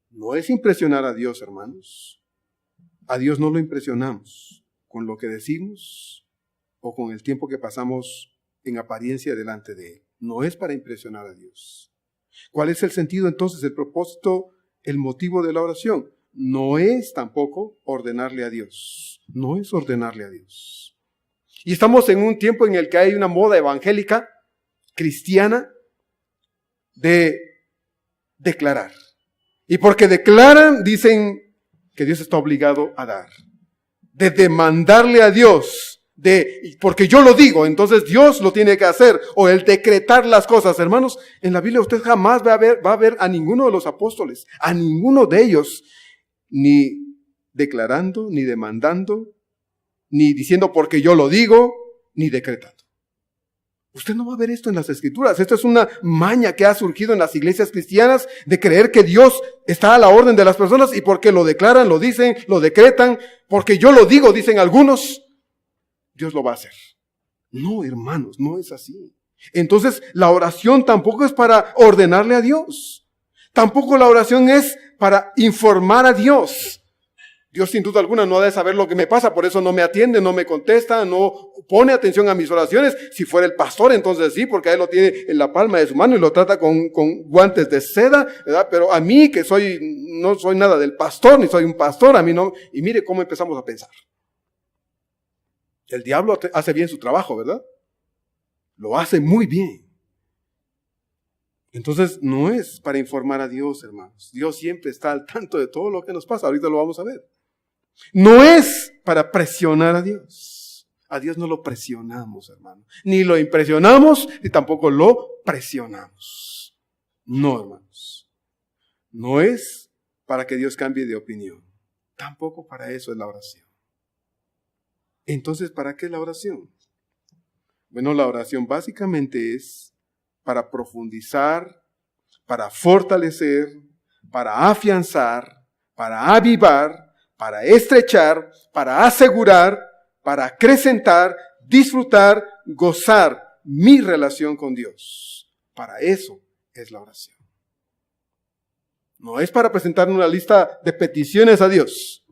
No es impresionar a Dios, hermanos. A Dios no lo impresionamos con lo que decimos o con el tiempo que pasamos en apariencia delante de Él. No es para impresionar a Dios. ¿Cuál es el sentido entonces, el propósito, el motivo de la oración? No es tampoco ordenarle a Dios. No es ordenarle a Dios. Y estamos en un tiempo en el que hay una moda evangélica, cristiana, de declarar. Y porque declaran, dicen que Dios está obligado a dar. De demandarle a Dios, porque yo lo digo, entonces Dios lo tiene que hacer, o el decretar las cosas. Hermanos, en la Biblia usted jamás va a ver a ninguno de los apóstoles, a ninguno de ellos, ni declarando, ni demandando, ni diciendo porque yo lo digo, ni decretando. Usted no va a ver esto en las Escrituras. Esto es una maña que ha surgido en las iglesias cristianas de creer que Dios está a la orden de las personas y porque lo declaran, lo dicen, lo decretan, porque yo lo digo, dicen algunos, Dios lo va a hacer. No, hermanos, no es así. Entonces, la oración tampoco es para ordenarle a Dios. Tampoco la oración es para informar a Dios. Dios sin duda alguna no ha de saber lo que me pasa, por eso no me atiende, no me contesta, no pone atención a mis oraciones. Si fuera el pastor, entonces sí, porque a él lo tiene en la palma de su mano y lo trata con guantes de seda, ¿verdad? Pero a mí, que no soy nada del pastor, ni soy un pastor, a mí no. Y mire cómo empezamos a pensar. El diablo hace bien su trabajo, ¿verdad? Lo hace muy bien. Entonces no es para informar a Dios, hermanos. Dios siempre está al tanto de todo lo que nos pasa. Ahorita lo vamos a ver. No es para presionar a Dios. A Dios no lo presionamos, hermano. Ni lo impresionamos, ni tampoco lo presionamos. No, hermanos. No es para que Dios cambie de opinión. Tampoco para eso es la oración. Entonces, ¿para qué es la oración? Bueno, la oración básicamente es para profundizar, para fortalecer, para afianzar, para avivar, para estrechar, para asegurar, para acrecentar, disfrutar, gozar mi relación con Dios. Para eso es la oración. No es para presentar una lista de peticiones a Dios.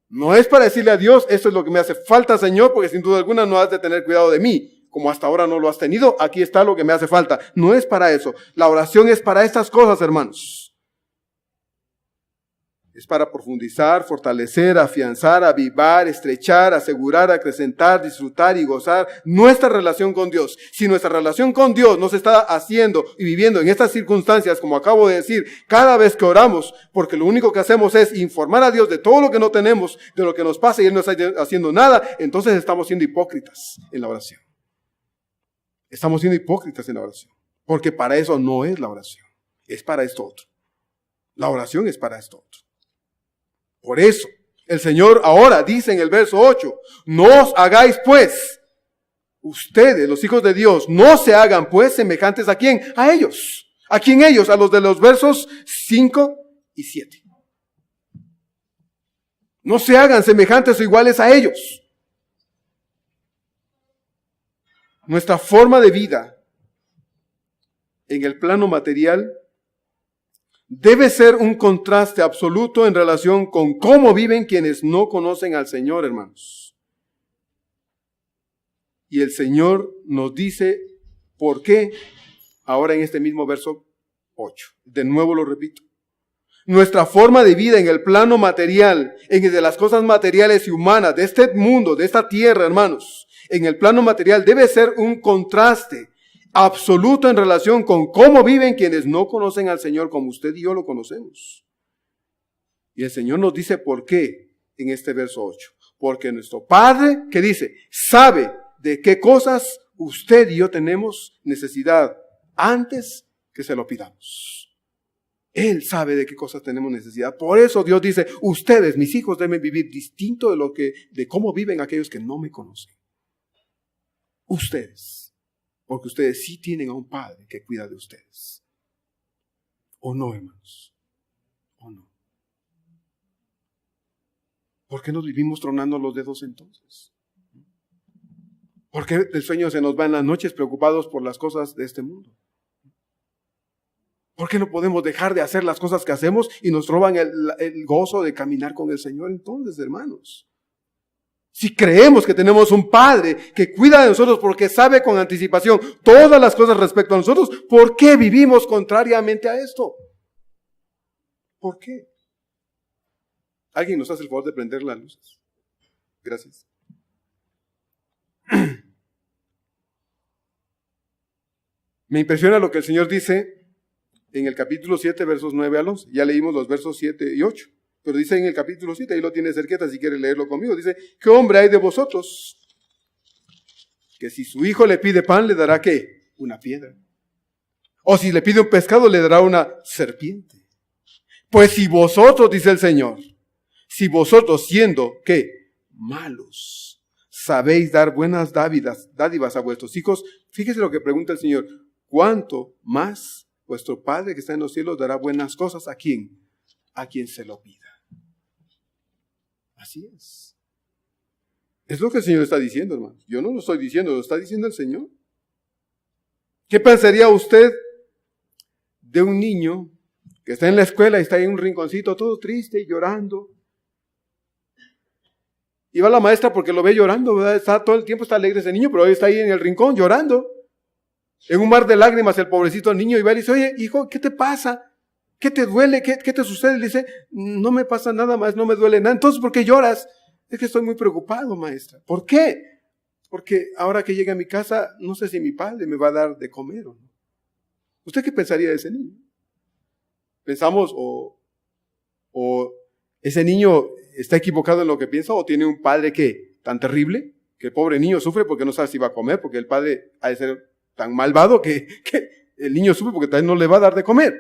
No es para decirle a Dios, esto es lo que me hace falta, Señor, porque sin duda alguna no has de tener cuidado de mí. Como hasta ahora no lo has tenido, aquí está lo que me hace falta. No es para eso. La oración es para estas cosas, hermanos. Es para profundizar, fortalecer, afianzar, avivar, estrechar, asegurar, acrecentar, disfrutar y gozar nuestra relación con Dios. Si nuestra relación con Dios no se está haciendo y viviendo en estas circunstancias, como acabo de decir, cada vez que oramos, porque lo único que hacemos es informar a Dios de todo lo que no tenemos, de lo que nos pasa y Él no está haciendo nada, entonces estamos siendo hipócritas en la oración. Estamos siendo hipócritas en la oración, porque para eso no es la oración, es para esto otro. La oración es para esto otro. Por eso, el Señor ahora dice en el verso 8, no os hagáis pues, ustedes, los hijos de Dios, no se hagan pues semejantes ¿a quién? A ellos. ¿A quién ellos? A los de los versos 5 y 7. No se hagan semejantes o iguales a ellos. Nuestra forma de vida en el plano material debe ser un contraste absoluto en relación con cómo viven quienes no conocen al Señor, hermanos. Y el Señor nos dice por qué ahora en este mismo verso 8. De nuevo lo repito. Nuestra forma de vida en el plano material, en de las cosas materiales y humanas, de este mundo, de esta tierra, hermanos, en el plano material debe ser un contraste absoluto en relación con cómo viven quienes no conocen al Señor como usted y yo lo conocemos. Y el Señor nos dice por qué en este verso 8. Porque nuestro Padre, ¿qué dice? Sabe de qué cosas usted y yo tenemos necesidad antes que se lo pidamos. Él sabe de qué cosas tenemos necesidad. Por eso Dios dice, ustedes, mis hijos, deben vivir distinto de cómo viven aquellos que no me conocen. Ustedes. Porque ustedes sí tienen a un Padre que cuida de ustedes. ¿O no, hermanos? ¿O no? ¿Por qué nos vivimos tronando los dedos entonces? ¿Por qué el sueño se nos va en las noches preocupados por las cosas de este mundo? ¿Por qué no podemos dejar de hacer las cosas que hacemos y nos roban el gozo de caminar con el Señor entonces, hermanos? Si creemos que tenemos un Padre que cuida de nosotros porque sabe con anticipación todas las cosas respecto a nosotros, ¿por qué vivimos contrariamente a esto? ¿Por qué? ¿Alguien nos hace el favor de prender las luces? Gracias. Me impresiona lo que el Señor dice en el capítulo 7, versos 9 al 11. Ya leímos los versos 7 y 8. Pero dice en el capítulo 7, ahí lo tiene cerquita si quiere leerlo conmigo, dice, ¿qué hombre hay de vosotros que si su hijo le pide pan, le dará ¿qué? Una piedra? O si le pide un pescado, le dará una serpiente. Pues si vosotros, dice el Señor, si vosotros siendo ¿qué? Malos, sabéis dar buenas dádivas a vuestros hijos, fíjese lo que pregunta el Señor, ¿cuánto más vuestro Padre que está en los cielos dará buenas cosas a quién? A quien se lo pida. Así es. Es lo que el Señor está diciendo, hermano. Yo no lo estoy diciendo, lo está diciendo el Señor. ¿Qué pensaría usted de un niño que está en la escuela y está ahí en un rinconcito todo triste y llorando? Y va la maestra porque lo ve llorando, ¿verdad? Está todo el tiempo está alegre ese niño, pero hoy está ahí en el rincón llorando. En un mar de lágrimas el pobrecito niño y va y le dice, oye, hijo, ¿qué te pasa? ¿Qué te duele? ¿Qué te sucede? Le dice, no me pasa nada más, no me duele nada. Entonces, ¿por qué lloras? Es que estoy muy preocupado, maestra. ¿Por qué? Porque ahora que llegue a mi casa, no sé si mi padre me va a dar de comer o no. ¿Usted qué pensaría de ese niño? Pensamos o ese niño está equivocado en lo que piensa o tiene un padre que tan terrible que el pobre niño sufre porque no sabe si va a comer, porque el padre ha de ser tan malvado que el niño sufre porque también no le va a dar de comer,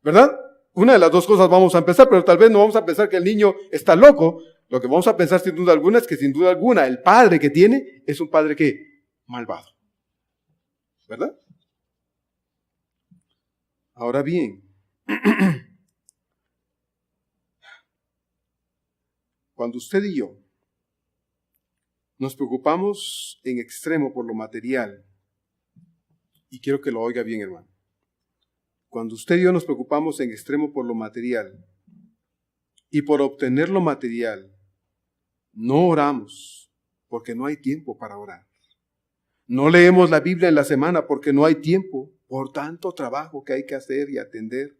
¿verdad? Una de las dos cosas vamos a empezar, pero tal vez no vamos a pensar que el niño está loco. Lo que vamos a pensar sin duda alguna es que sin duda alguna el padre que tiene es un padre que malvado, ¿verdad? Ahora bien, cuando usted y yo nos preocupamos en extremo por lo material, y quiero que lo oiga bien, hermano, cuando usted y yo nos preocupamos en extremo por lo material y por obtener lo material, no oramos porque no hay tiempo para orar. No leemos la Biblia en la semana porque no hay tiempo por tanto trabajo que hay que hacer y atender.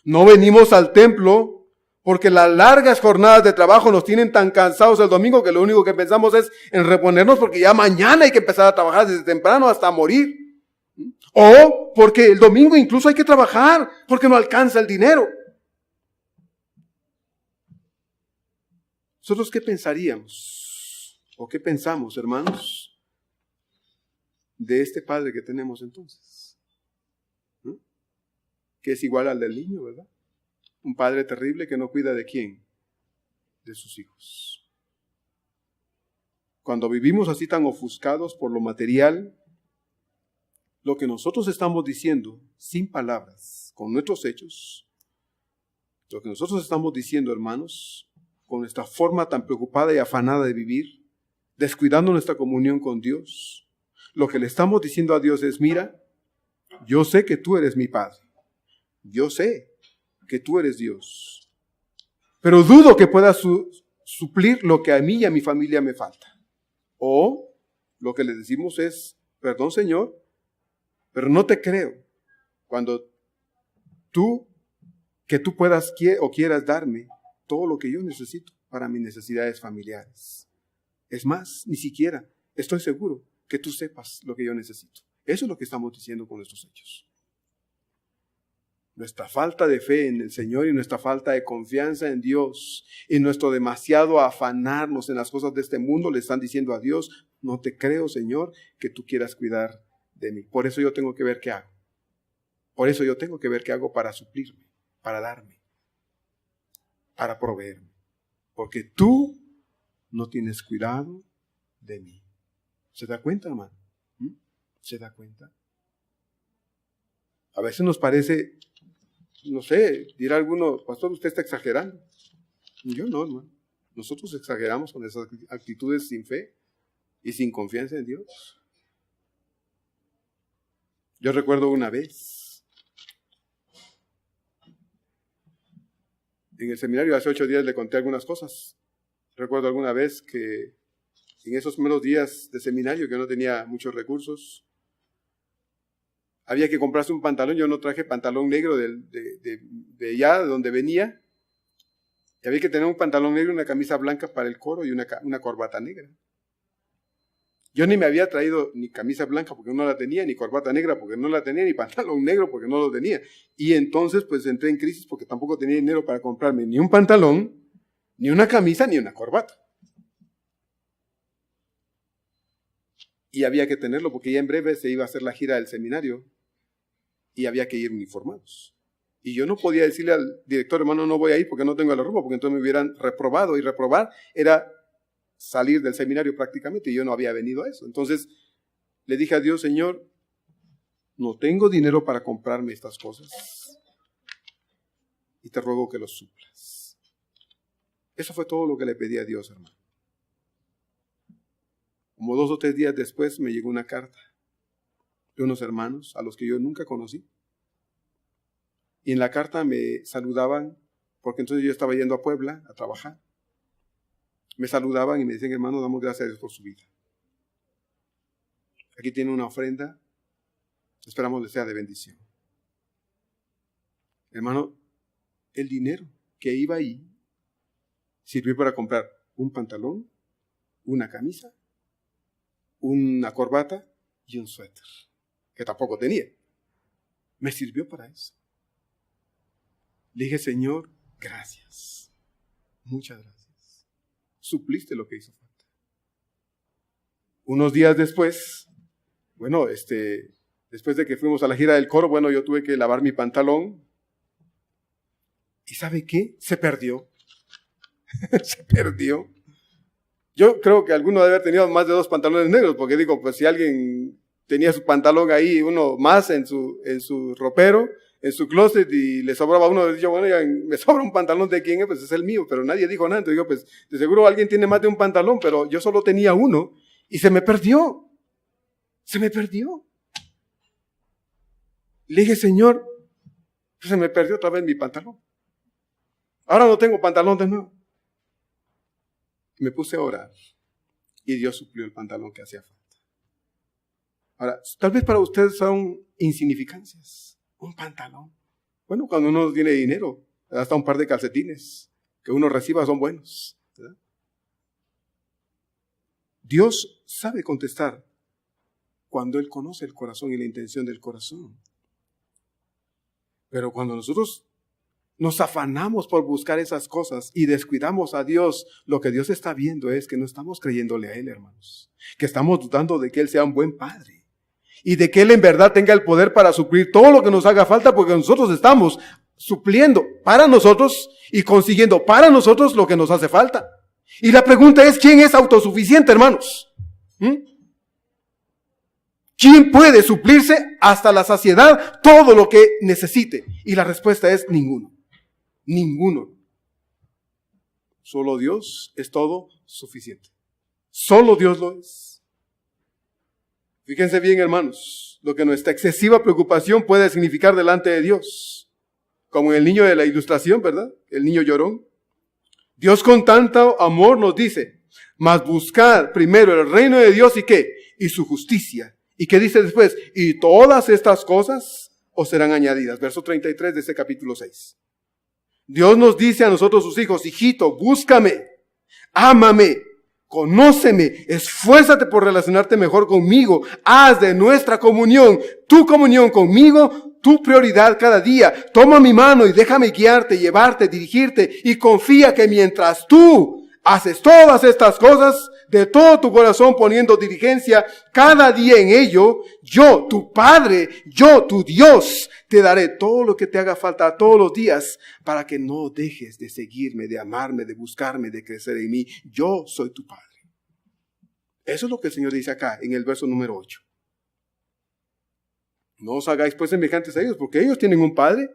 No venimos al templo porque las largas jornadas de trabajo nos tienen tan cansados el domingo que lo único que pensamos es en reponernos porque ya mañana hay que empezar a trabajar desde temprano hasta morir. O porque el domingo incluso hay que trabajar porque no alcanza el dinero. ¿Nosotros qué pensaríamos? ¿O qué pensamos, hermanos, de este padre que tenemos entonces? ¿Mm? Que es igual al del niño, ¿verdad? Un padre terrible que no cuida de quién, de sus hijos. Cuando vivimos así tan ofuscados por lo material, lo que nosotros estamos diciendo sin palabras, con nuestros hechos, lo que nosotros estamos diciendo, hermanos, con nuestra forma tan preocupada y afanada de vivir, descuidando nuestra comunión con Dios, lo que le estamos diciendo a Dios es, mira, yo sé que tú eres mi Padre, yo sé que tú eres Dios, pero dudo que puedas suplir lo que a mí y a mi familia me falta. O lo que le decimos es, perdón Señor, pero no te creo cuando tú puedas o quieras darme todo lo que yo necesito para mis necesidades familiares. Es más, ni siquiera estoy seguro que tú sepas lo que yo necesito. Eso es lo que estamos diciendo con nuestros hechos. Nuestra falta de fe en el Señor y nuestra falta de confianza en Dios y nuestro demasiado afanarnos en las cosas de este mundo le están diciendo a Dios, no te creo, Señor, que tú quieras cuidar de mí. Por eso yo tengo que ver qué hago. Por eso yo tengo que ver qué hago para suplirme, para darme, para proveerme. Porque tú no tienes cuidado de mí. ¿Se da cuenta, hermano? ¿Se da cuenta? A veces nos parece, no sé, dirá alguno, pastor, usted está exagerando. Yo no, hermano. Nosotros exageramos con esas actitudes sin fe y sin confianza en Dios. Yo recuerdo una vez, en el seminario hace 8 días le conté algunas cosas. Recuerdo alguna vez que en esos primeros días de seminario, que no tenía muchos recursos, había que comprarse un pantalón. Yo no traje pantalón negro de allá, de donde venía. Y había que tener un pantalón negro, una camisa blanca para el coro y una corbata negra. Yo ni me había traído ni camisa blanca porque no la tenía, ni corbata negra porque no la tenía, ni pantalón negro porque no lo tenía. Y entonces pues entré en crisis porque tampoco tenía dinero para comprarme ni un pantalón, ni una camisa, ni una corbata. Y había que tenerlo porque ya en breve se iba a hacer la gira del seminario y había que ir uniformados. Y yo no podía decirle al director, hermano, no voy a ir porque no tengo la ropa, porque entonces me hubieran reprobado. Y reprobar era salir del seminario prácticamente y yo no había venido a eso. Entonces le dije a Dios, Señor, no tengo dinero para comprarme estas cosas y te ruego que los suplas. Eso fue todo lo que le pedí a Dios, hermano. Como 2 o 3 días después me llegó una carta de unos hermanos a los que yo nunca conocí. Y en la carta me saludaban, porque entonces yo estaba yendo a Puebla a trabajar. Me saludaban y me decían, hermano, damos gracias a Dios por su vida. Aquí tiene una ofrenda, esperamos que sea de bendición. Hermano, el dinero que iba ahí sirvió para comprar un pantalón, una camisa, una corbata y un suéter, que tampoco tenía. Me sirvió para eso. Le dije, Señor, gracias. Muchas gracias. Supliste lo que hizo falta. Unos días después, después de que fuimos a la gira del coro, yo tuve que lavar mi pantalón. ¿Y sabe qué? Se perdió. Se perdió. Yo creo que alguno debe haber tenido más de 2 pantalones negros, porque digo, pues si alguien tenía su pantalón ahí, uno más en su ropero, en su closet, y le sobraba uno, yo, ya me sobra un pantalón, ¿de quién es? Pues es el mío, pero nadie dijo nada. Entonces digo, pues de seguro alguien tiene más de un pantalón, pero yo solo tenía uno, y se me perdió. Se me perdió. Le dije, Señor, pues se me perdió otra vez mi pantalón. Ahora no tengo pantalón de nuevo. Me puse a orar y Dios suplió el pantalón que hacía falta. Ahora, tal vez para ustedes son insignificancias. Un pantalón. Bueno, cuando uno tiene dinero, hasta un par de calcetines que uno reciba son buenos, ¿verdad? Dios sabe contestar cuando Él conoce el corazón y la intención del corazón. Pero cuando nosotros nos afanamos por buscar esas cosas y descuidamos a Dios, lo que Dios está viendo es que no estamos creyéndole a Él, hermanos. Que estamos dudando de que Él sea un buen Padre. Y de que Él en verdad tenga el poder para suplir todo lo que nos haga falta, porque nosotros estamos supliendo para nosotros y consiguiendo para nosotros lo que nos hace falta. Y la pregunta es, ¿quién es autosuficiente, hermanos? ¿Quién puede suplirse hasta la saciedad todo lo que necesite? Y la respuesta es ninguno. Ninguno. Solo Dios es todo suficiente. Solo Dios lo es. Fíjense bien, hermanos, lo que nuestra excesiva preocupación puede significar delante de Dios. Como el niño de la ilustración, ¿verdad? El niño llorón. Dios con tanto amor nos dice, mas buscad primero el reino de Dios y ¿qué? Y su justicia. ¿Y qué dice después? Y todas estas cosas os serán añadidas. Verso 33 de este capítulo 6. Dios nos dice a nosotros sus hijos, hijito, búscame, ámame, conóceme, esfuérzate por relacionarte mejor conmigo, haz de nuestra comunión, tu comunión conmigo, tu prioridad cada día. Toma mi mano y déjame guiarte, llevarte, dirigirte y confía que mientras tú haces todas estas cosas, de todo tu corazón poniendo diligencia cada día en ello, yo, tu Padre, yo, tu Dios, te daré todo lo que te haga falta todos los días para que no dejes de seguirme, de amarme, de buscarme, de crecer en mí. Yo soy tu Padre. Eso es lo que el Señor dice acá en el verso número 8. No os hagáis pues semejantes a ellos, porque ellos tienen un Padre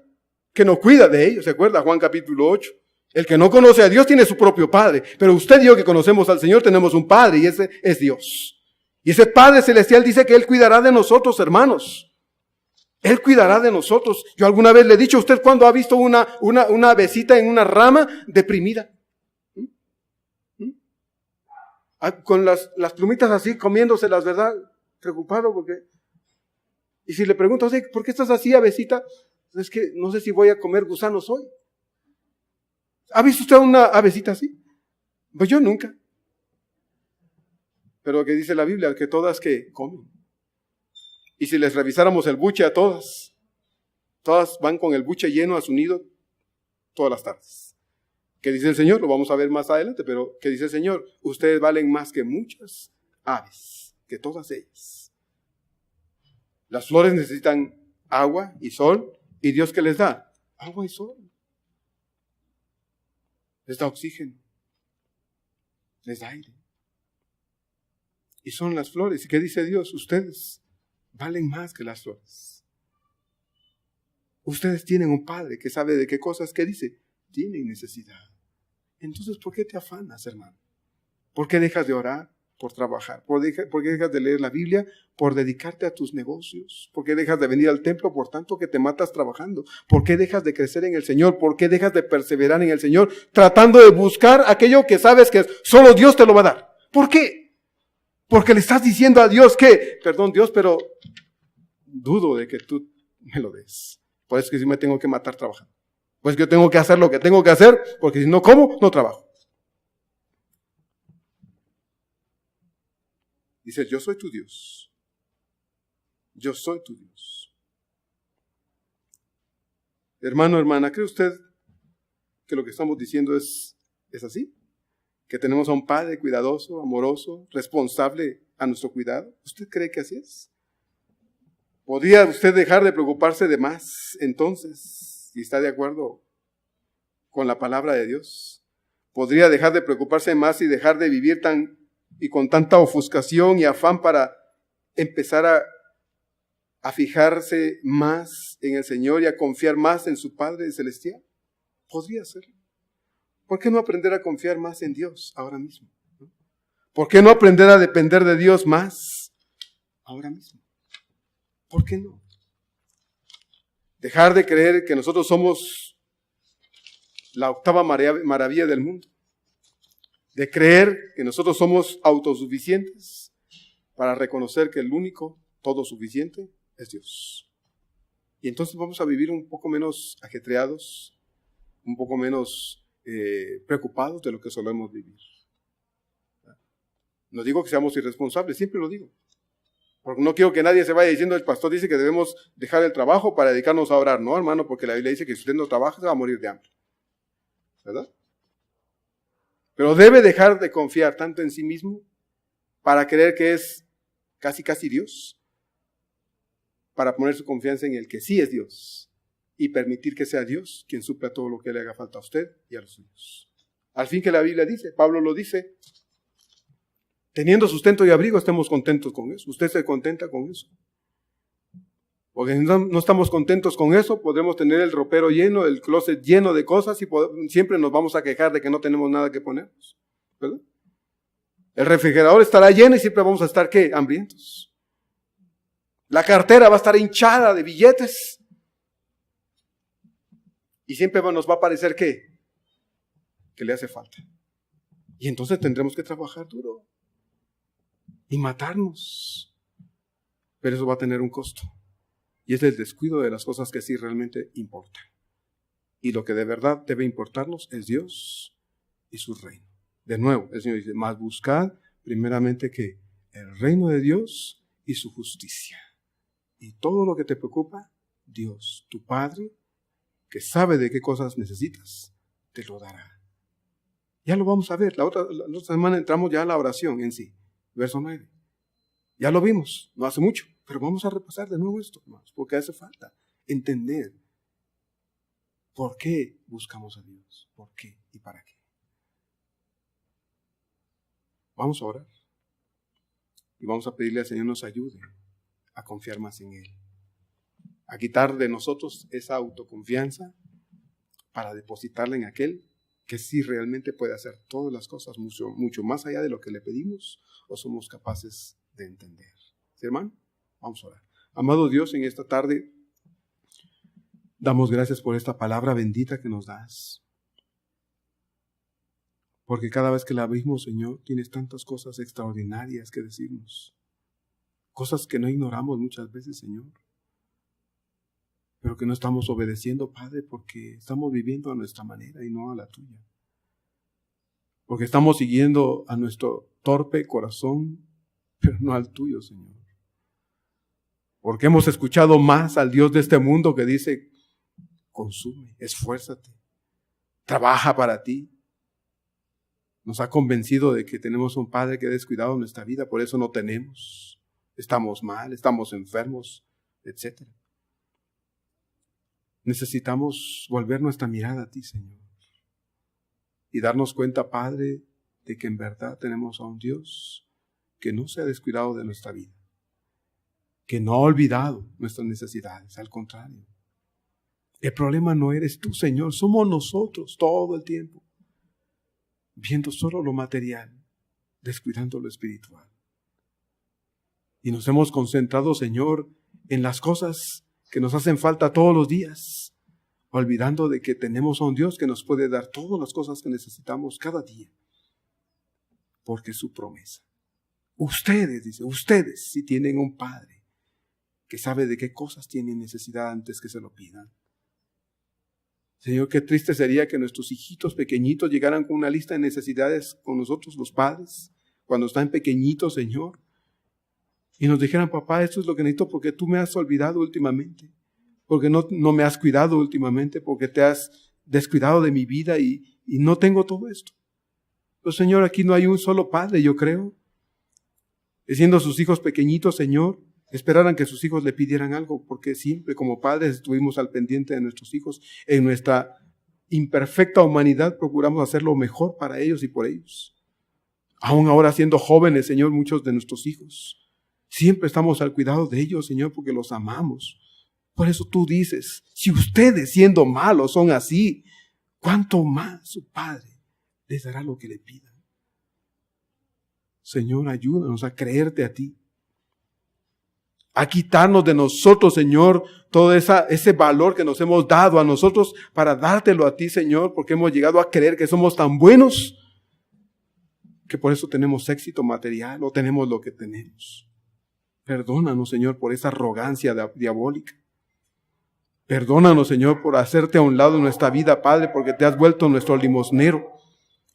que nos cuida de ellos. ¿Se acuerda? Juan capítulo 8. El que no conoce a Dios tiene su propio Padre. Pero usted y yo que conocemos al Señor tenemos un Padre y ese es Dios. Y ese Padre celestial dice que Él cuidará de nosotros, hermanos. Él cuidará de nosotros. Yo alguna vez le he dicho, ¿usted cuándo ha visto una avecita en una rama deprimida? Con las plumitas así, comiéndoselas, ¿verdad? Preocupado porque... Y si le pregunto, ¿por qué estás así, avecita? Es que no sé si voy a comer gusanos hoy. ¿Ha visto usted una avecita así? Pues yo nunca. Pero que dice la Biblia, que todas que comen. Y si les revisáramos el buche a todas van con el buche lleno a su nido todas las tardes. ¿Qué dice el Señor? Lo vamos a ver más adelante, pero ¿qué dice el Señor? Ustedes valen más que muchas aves, que todas ellas. Las flores necesitan agua y sol, y Dios ¿qué les da? Agua y sol. Les da oxígeno, les da aire. Y son las flores. ¿Y qué dice Dios? Ustedes valen más que las flores. Ustedes tienen un Padre que sabe de qué cosas, ¿qué dice? Tienen necesidad. Entonces, ¿por qué te afanas, hermano? ¿Por qué dejas de orar? Por trabajar. ¿Por qué dejas de leer la Biblia? Por dedicarte a tus negocios. ¿Por qué dejas de venir al templo? Por tanto que te matas trabajando. ¿Por qué dejas de crecer en el Señor? ¿Por qué dejas de perseverar en el Señor? Tratando de buscar aquello que sabes que solo Dios te lo va a dar. ¿Por qué? Porque le estás diciendo a Dios que, perdón Dios, pero dudo de que tú me lo des. Por eso es que sí me tengo que matar trabajando. Pues yo tengo que hacer lo que tengo que hacer, porque si no como, no trabajo. Dice, yo soy tu Dios. Yo soy tu Dios. Hermano, hermana, ¿cree usted que lo que estamos diciendo es así? ¿Que tenemos a un Padre cuidadoso, amoroso, responsable a nuestro cuidado? ¿Usted cree que así es? ¿Podría usted dejar de preocuparse de más entonces, si está de acuerdo con la palabra de Dios? ¿Podría dejar de preocuparse más y dejar de vivir con tanta ofuscación y afán para empezar a fijarse más en el Señor y a confiar más en su Padre Celestial? Podría hacerlo. ¿Por qué no aprender a confiar más en Dios ahora mismo? ¿Por qué no aprender a depender de Dios más ahora mismo? ¿Por qué no? Dejar de creer que nosotros somos la octava maravilla del mundo. De creer que nosotros somos autosuficientes para reconocer que el único todo suficiente es Dios. Y entonces vamos a vivir un poco menos ajetreados, un poco menos preocupados de lo que solemos vivir. No digo que seamos irresponsables, siempre lo digo. Porque no quiero que nadie se vaya diciendo, el pastor dice que debemos dejar el trabajo para dedicarnos a orar. No, hermano, porque la Biblia dice que si usted no trabaja se va a morir de hambre. ¿Verdad? Pero debe dejar de confiar tanto en sí mismo para creer que es casi Dios, para poner su confianza en el que sí es Dios y permitir que sea Dios quien supla todo lo que le haga falta a usted y a los suyos. Al fin que la Biblia dice, Pablo lo dice, teniendo sustento y abrigo, estemos contentos con eso. ¿Usted se contenta con eso? Porque si no estamos contentos con eso, podremos tener el ropero lleno, el closet lleno de cosas y siempre nos vamos a quejar de que no tenemos nada que ponernos, ¿verdad? El refrigerador estará lleno y siempre vamos a estar, ¿qué? Hambrientos. La cartera va a estar hinchada de billetes y siempre nos va a parecer, ¿qué? Que le hace falta. Y entonces tendremos que trabajar duro y matarnos. Pero eso va a tener un costo. Y es el descuido de las cosas que sí realmente importan. Y lo que de verdad debe importarnos es Dios y su reino. De nuevo, el Señor dice, más buscad primeramente que el reino de Dios y su justicia. Y todo lo que te preocupa, Dios, tu Padre, que sabe de qué cosas necesitas, te lo dará. Ya lo vamos a ver. La otra semana entramos ya a la oración en sí. Verso 9. Ya lo vimos, no hace mucho. Pero vamos a repasar de nuevo esto, hermanos, porque hace falta entender por qué buscamos a Dios, por qué y para qué. Vamos a orar y vamos a pedirle al Señor nos ayude a confiar más en Él, a quitar de nosotros esa autoconfianza para depositarla en aquel que sí realmente puede hacer todas las cosas mucho más allá de lo que le pedimos o somos capaces de entender. ¿Sí, hermano? Vamos a orar. Amado Dios, en esta tarde damos gracias por esta palabra bendita que nos das. Porque cada vez que la abrimos, Señor, tienes tantas cosas extraordinarias que decirnos. Cosas que no ignoramos muchas veces, Señor. Pero que no estamos obedeciendo, Padre, porque estamos viviendo a nuestra manera y no a la tuya. Porque estamos siguiendo a nuestro torpe corazón, pero no al tuyo, Señor. Porque hemos escuchado más al Dios de este mundo que dice, consume, esfuérzate, trabaja para ti. Nos ha convencido de que tenemos un Padre que ha descuidado nuestra vida, por eso no tenemos. Estamos mal, estamos enfermos, etc. Necesitamos volver nuestra mirada a ti, Señor. Y darnos cuenta, Padre, de que en verdad tenemos a un Dios que no se ha descuidado de nuestra vida. Que no ha olvidado nuestras necesidades, al contrario. El problema no eres tú, Señor, somos nosotros todo el tiempo, viendo solo lo material, descuidando lo espiritual. Y nos hemos concentrado, Señor, en las cosas que nos hacen falta todos los días, olvidando de que tenemos a un Dios que nos puede dar todas las cosas que necesitamos cada día, porque es su promesa. Ustedes, dice, ustedes si tienen un Padre que sabe de qué cosas tienen necesidad antes que se lo pidan. Señor, qué triste sería que nuestros hijitos pequeñitos llegaran con una lista de necesidades con nosotros los padres, cuando están pequeñitos, Señor, y nos dijeran, papá, esto es lo que necesito porque tú me has olvidado últimamente. porque no me has cuidado últimamente, porque te has descuidado de mi vida y no tengo todo esto. Pero Señor, aquí no hay un solo padre, yo creo. Siendo sus hijos pequeñitos, Señor, esperaran que sus hijos le pidieran algo, porque siempre como padres estuvimos al pendiente de nuestros hijos. En nuestra imperfecta humanidad procuramos hacer lo mejor para ellos y por ellos. Aún ahora siendo jóvenes, Señor, muchos de nuestros hijos, siempre estamos al cuidado de ellos, Señor, porque los amamos. Por eso tú dices, si ustedes siendo malos son así, ¿cuánto más su Padre les dará lo que le pidan? Señor, ayúdanos a creerte a ti, a quitarnos de nosotros, Señor, todo ese valor que nos hemos dado a nosotros para dártelo a ti, Señor, porque hemos llegado a creer que somos tan buenos que por eso tenemos éxito material o tenemos lo que tenemos. Perdónanos, Señor, por esa arrogancia diabólica. Perdónanos, Señor, por hacerte a un lado en nuestra vida, Padre, porque te has vuelto nuestro limosnero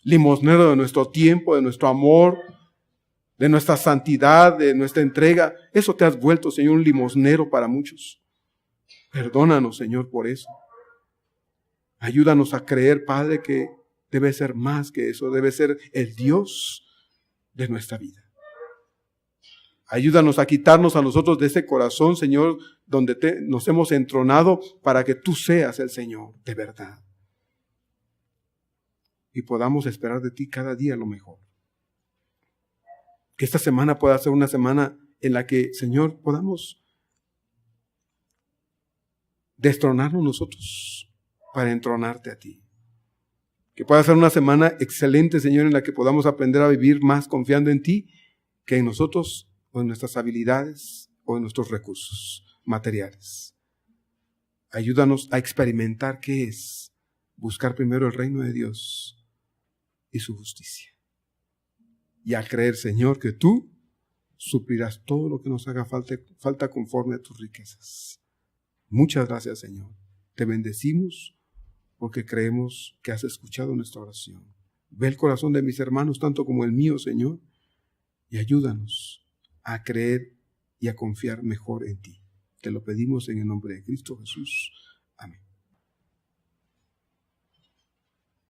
de nuestro tiempo, de nuestro amor, de nuestra santidad, de nuestra entrega. Eso te has vuelto, Señor, un limosnero para muchos. Perdónanos, Señor, por eso. Ayúdanos a creer, Padre, que debe ser más que eso, debe ser el Dios de nuestra vida. Ayúdanos a quitarnos a nosotros de ese corazón, Señor, donde nos hemos entronado para que tú seas el Señor de verdad. Y podamos esperar de ti cada día lo mejor. Que esta semana pueda ser una semana en la que, Señor, podamos destronarnos nosotros para entronarte a ti. Que pueda ser una semana excelente, Señor, en la que podamos aprender a vivir más confiando en ti que en nosotros o en nuestras habilidades o en nuestros recursos materiales. Ayúdanos a experimentar qué es buscar primero el reino de Dios y su justicia. Y a creer, Señor, que tú suplirás todo lo que nos haga falta conforme a tus riquezas. Muchas gracias, Señor. Te bendecimos porque creemos que has escuchado nuestra oración. Ve el corazón de mis hermanos tanto como el mío, Señor, y ayúdanos a creer y a confiar mejor en ti. Te lo pedimos en el nombre de Cristo Jesús.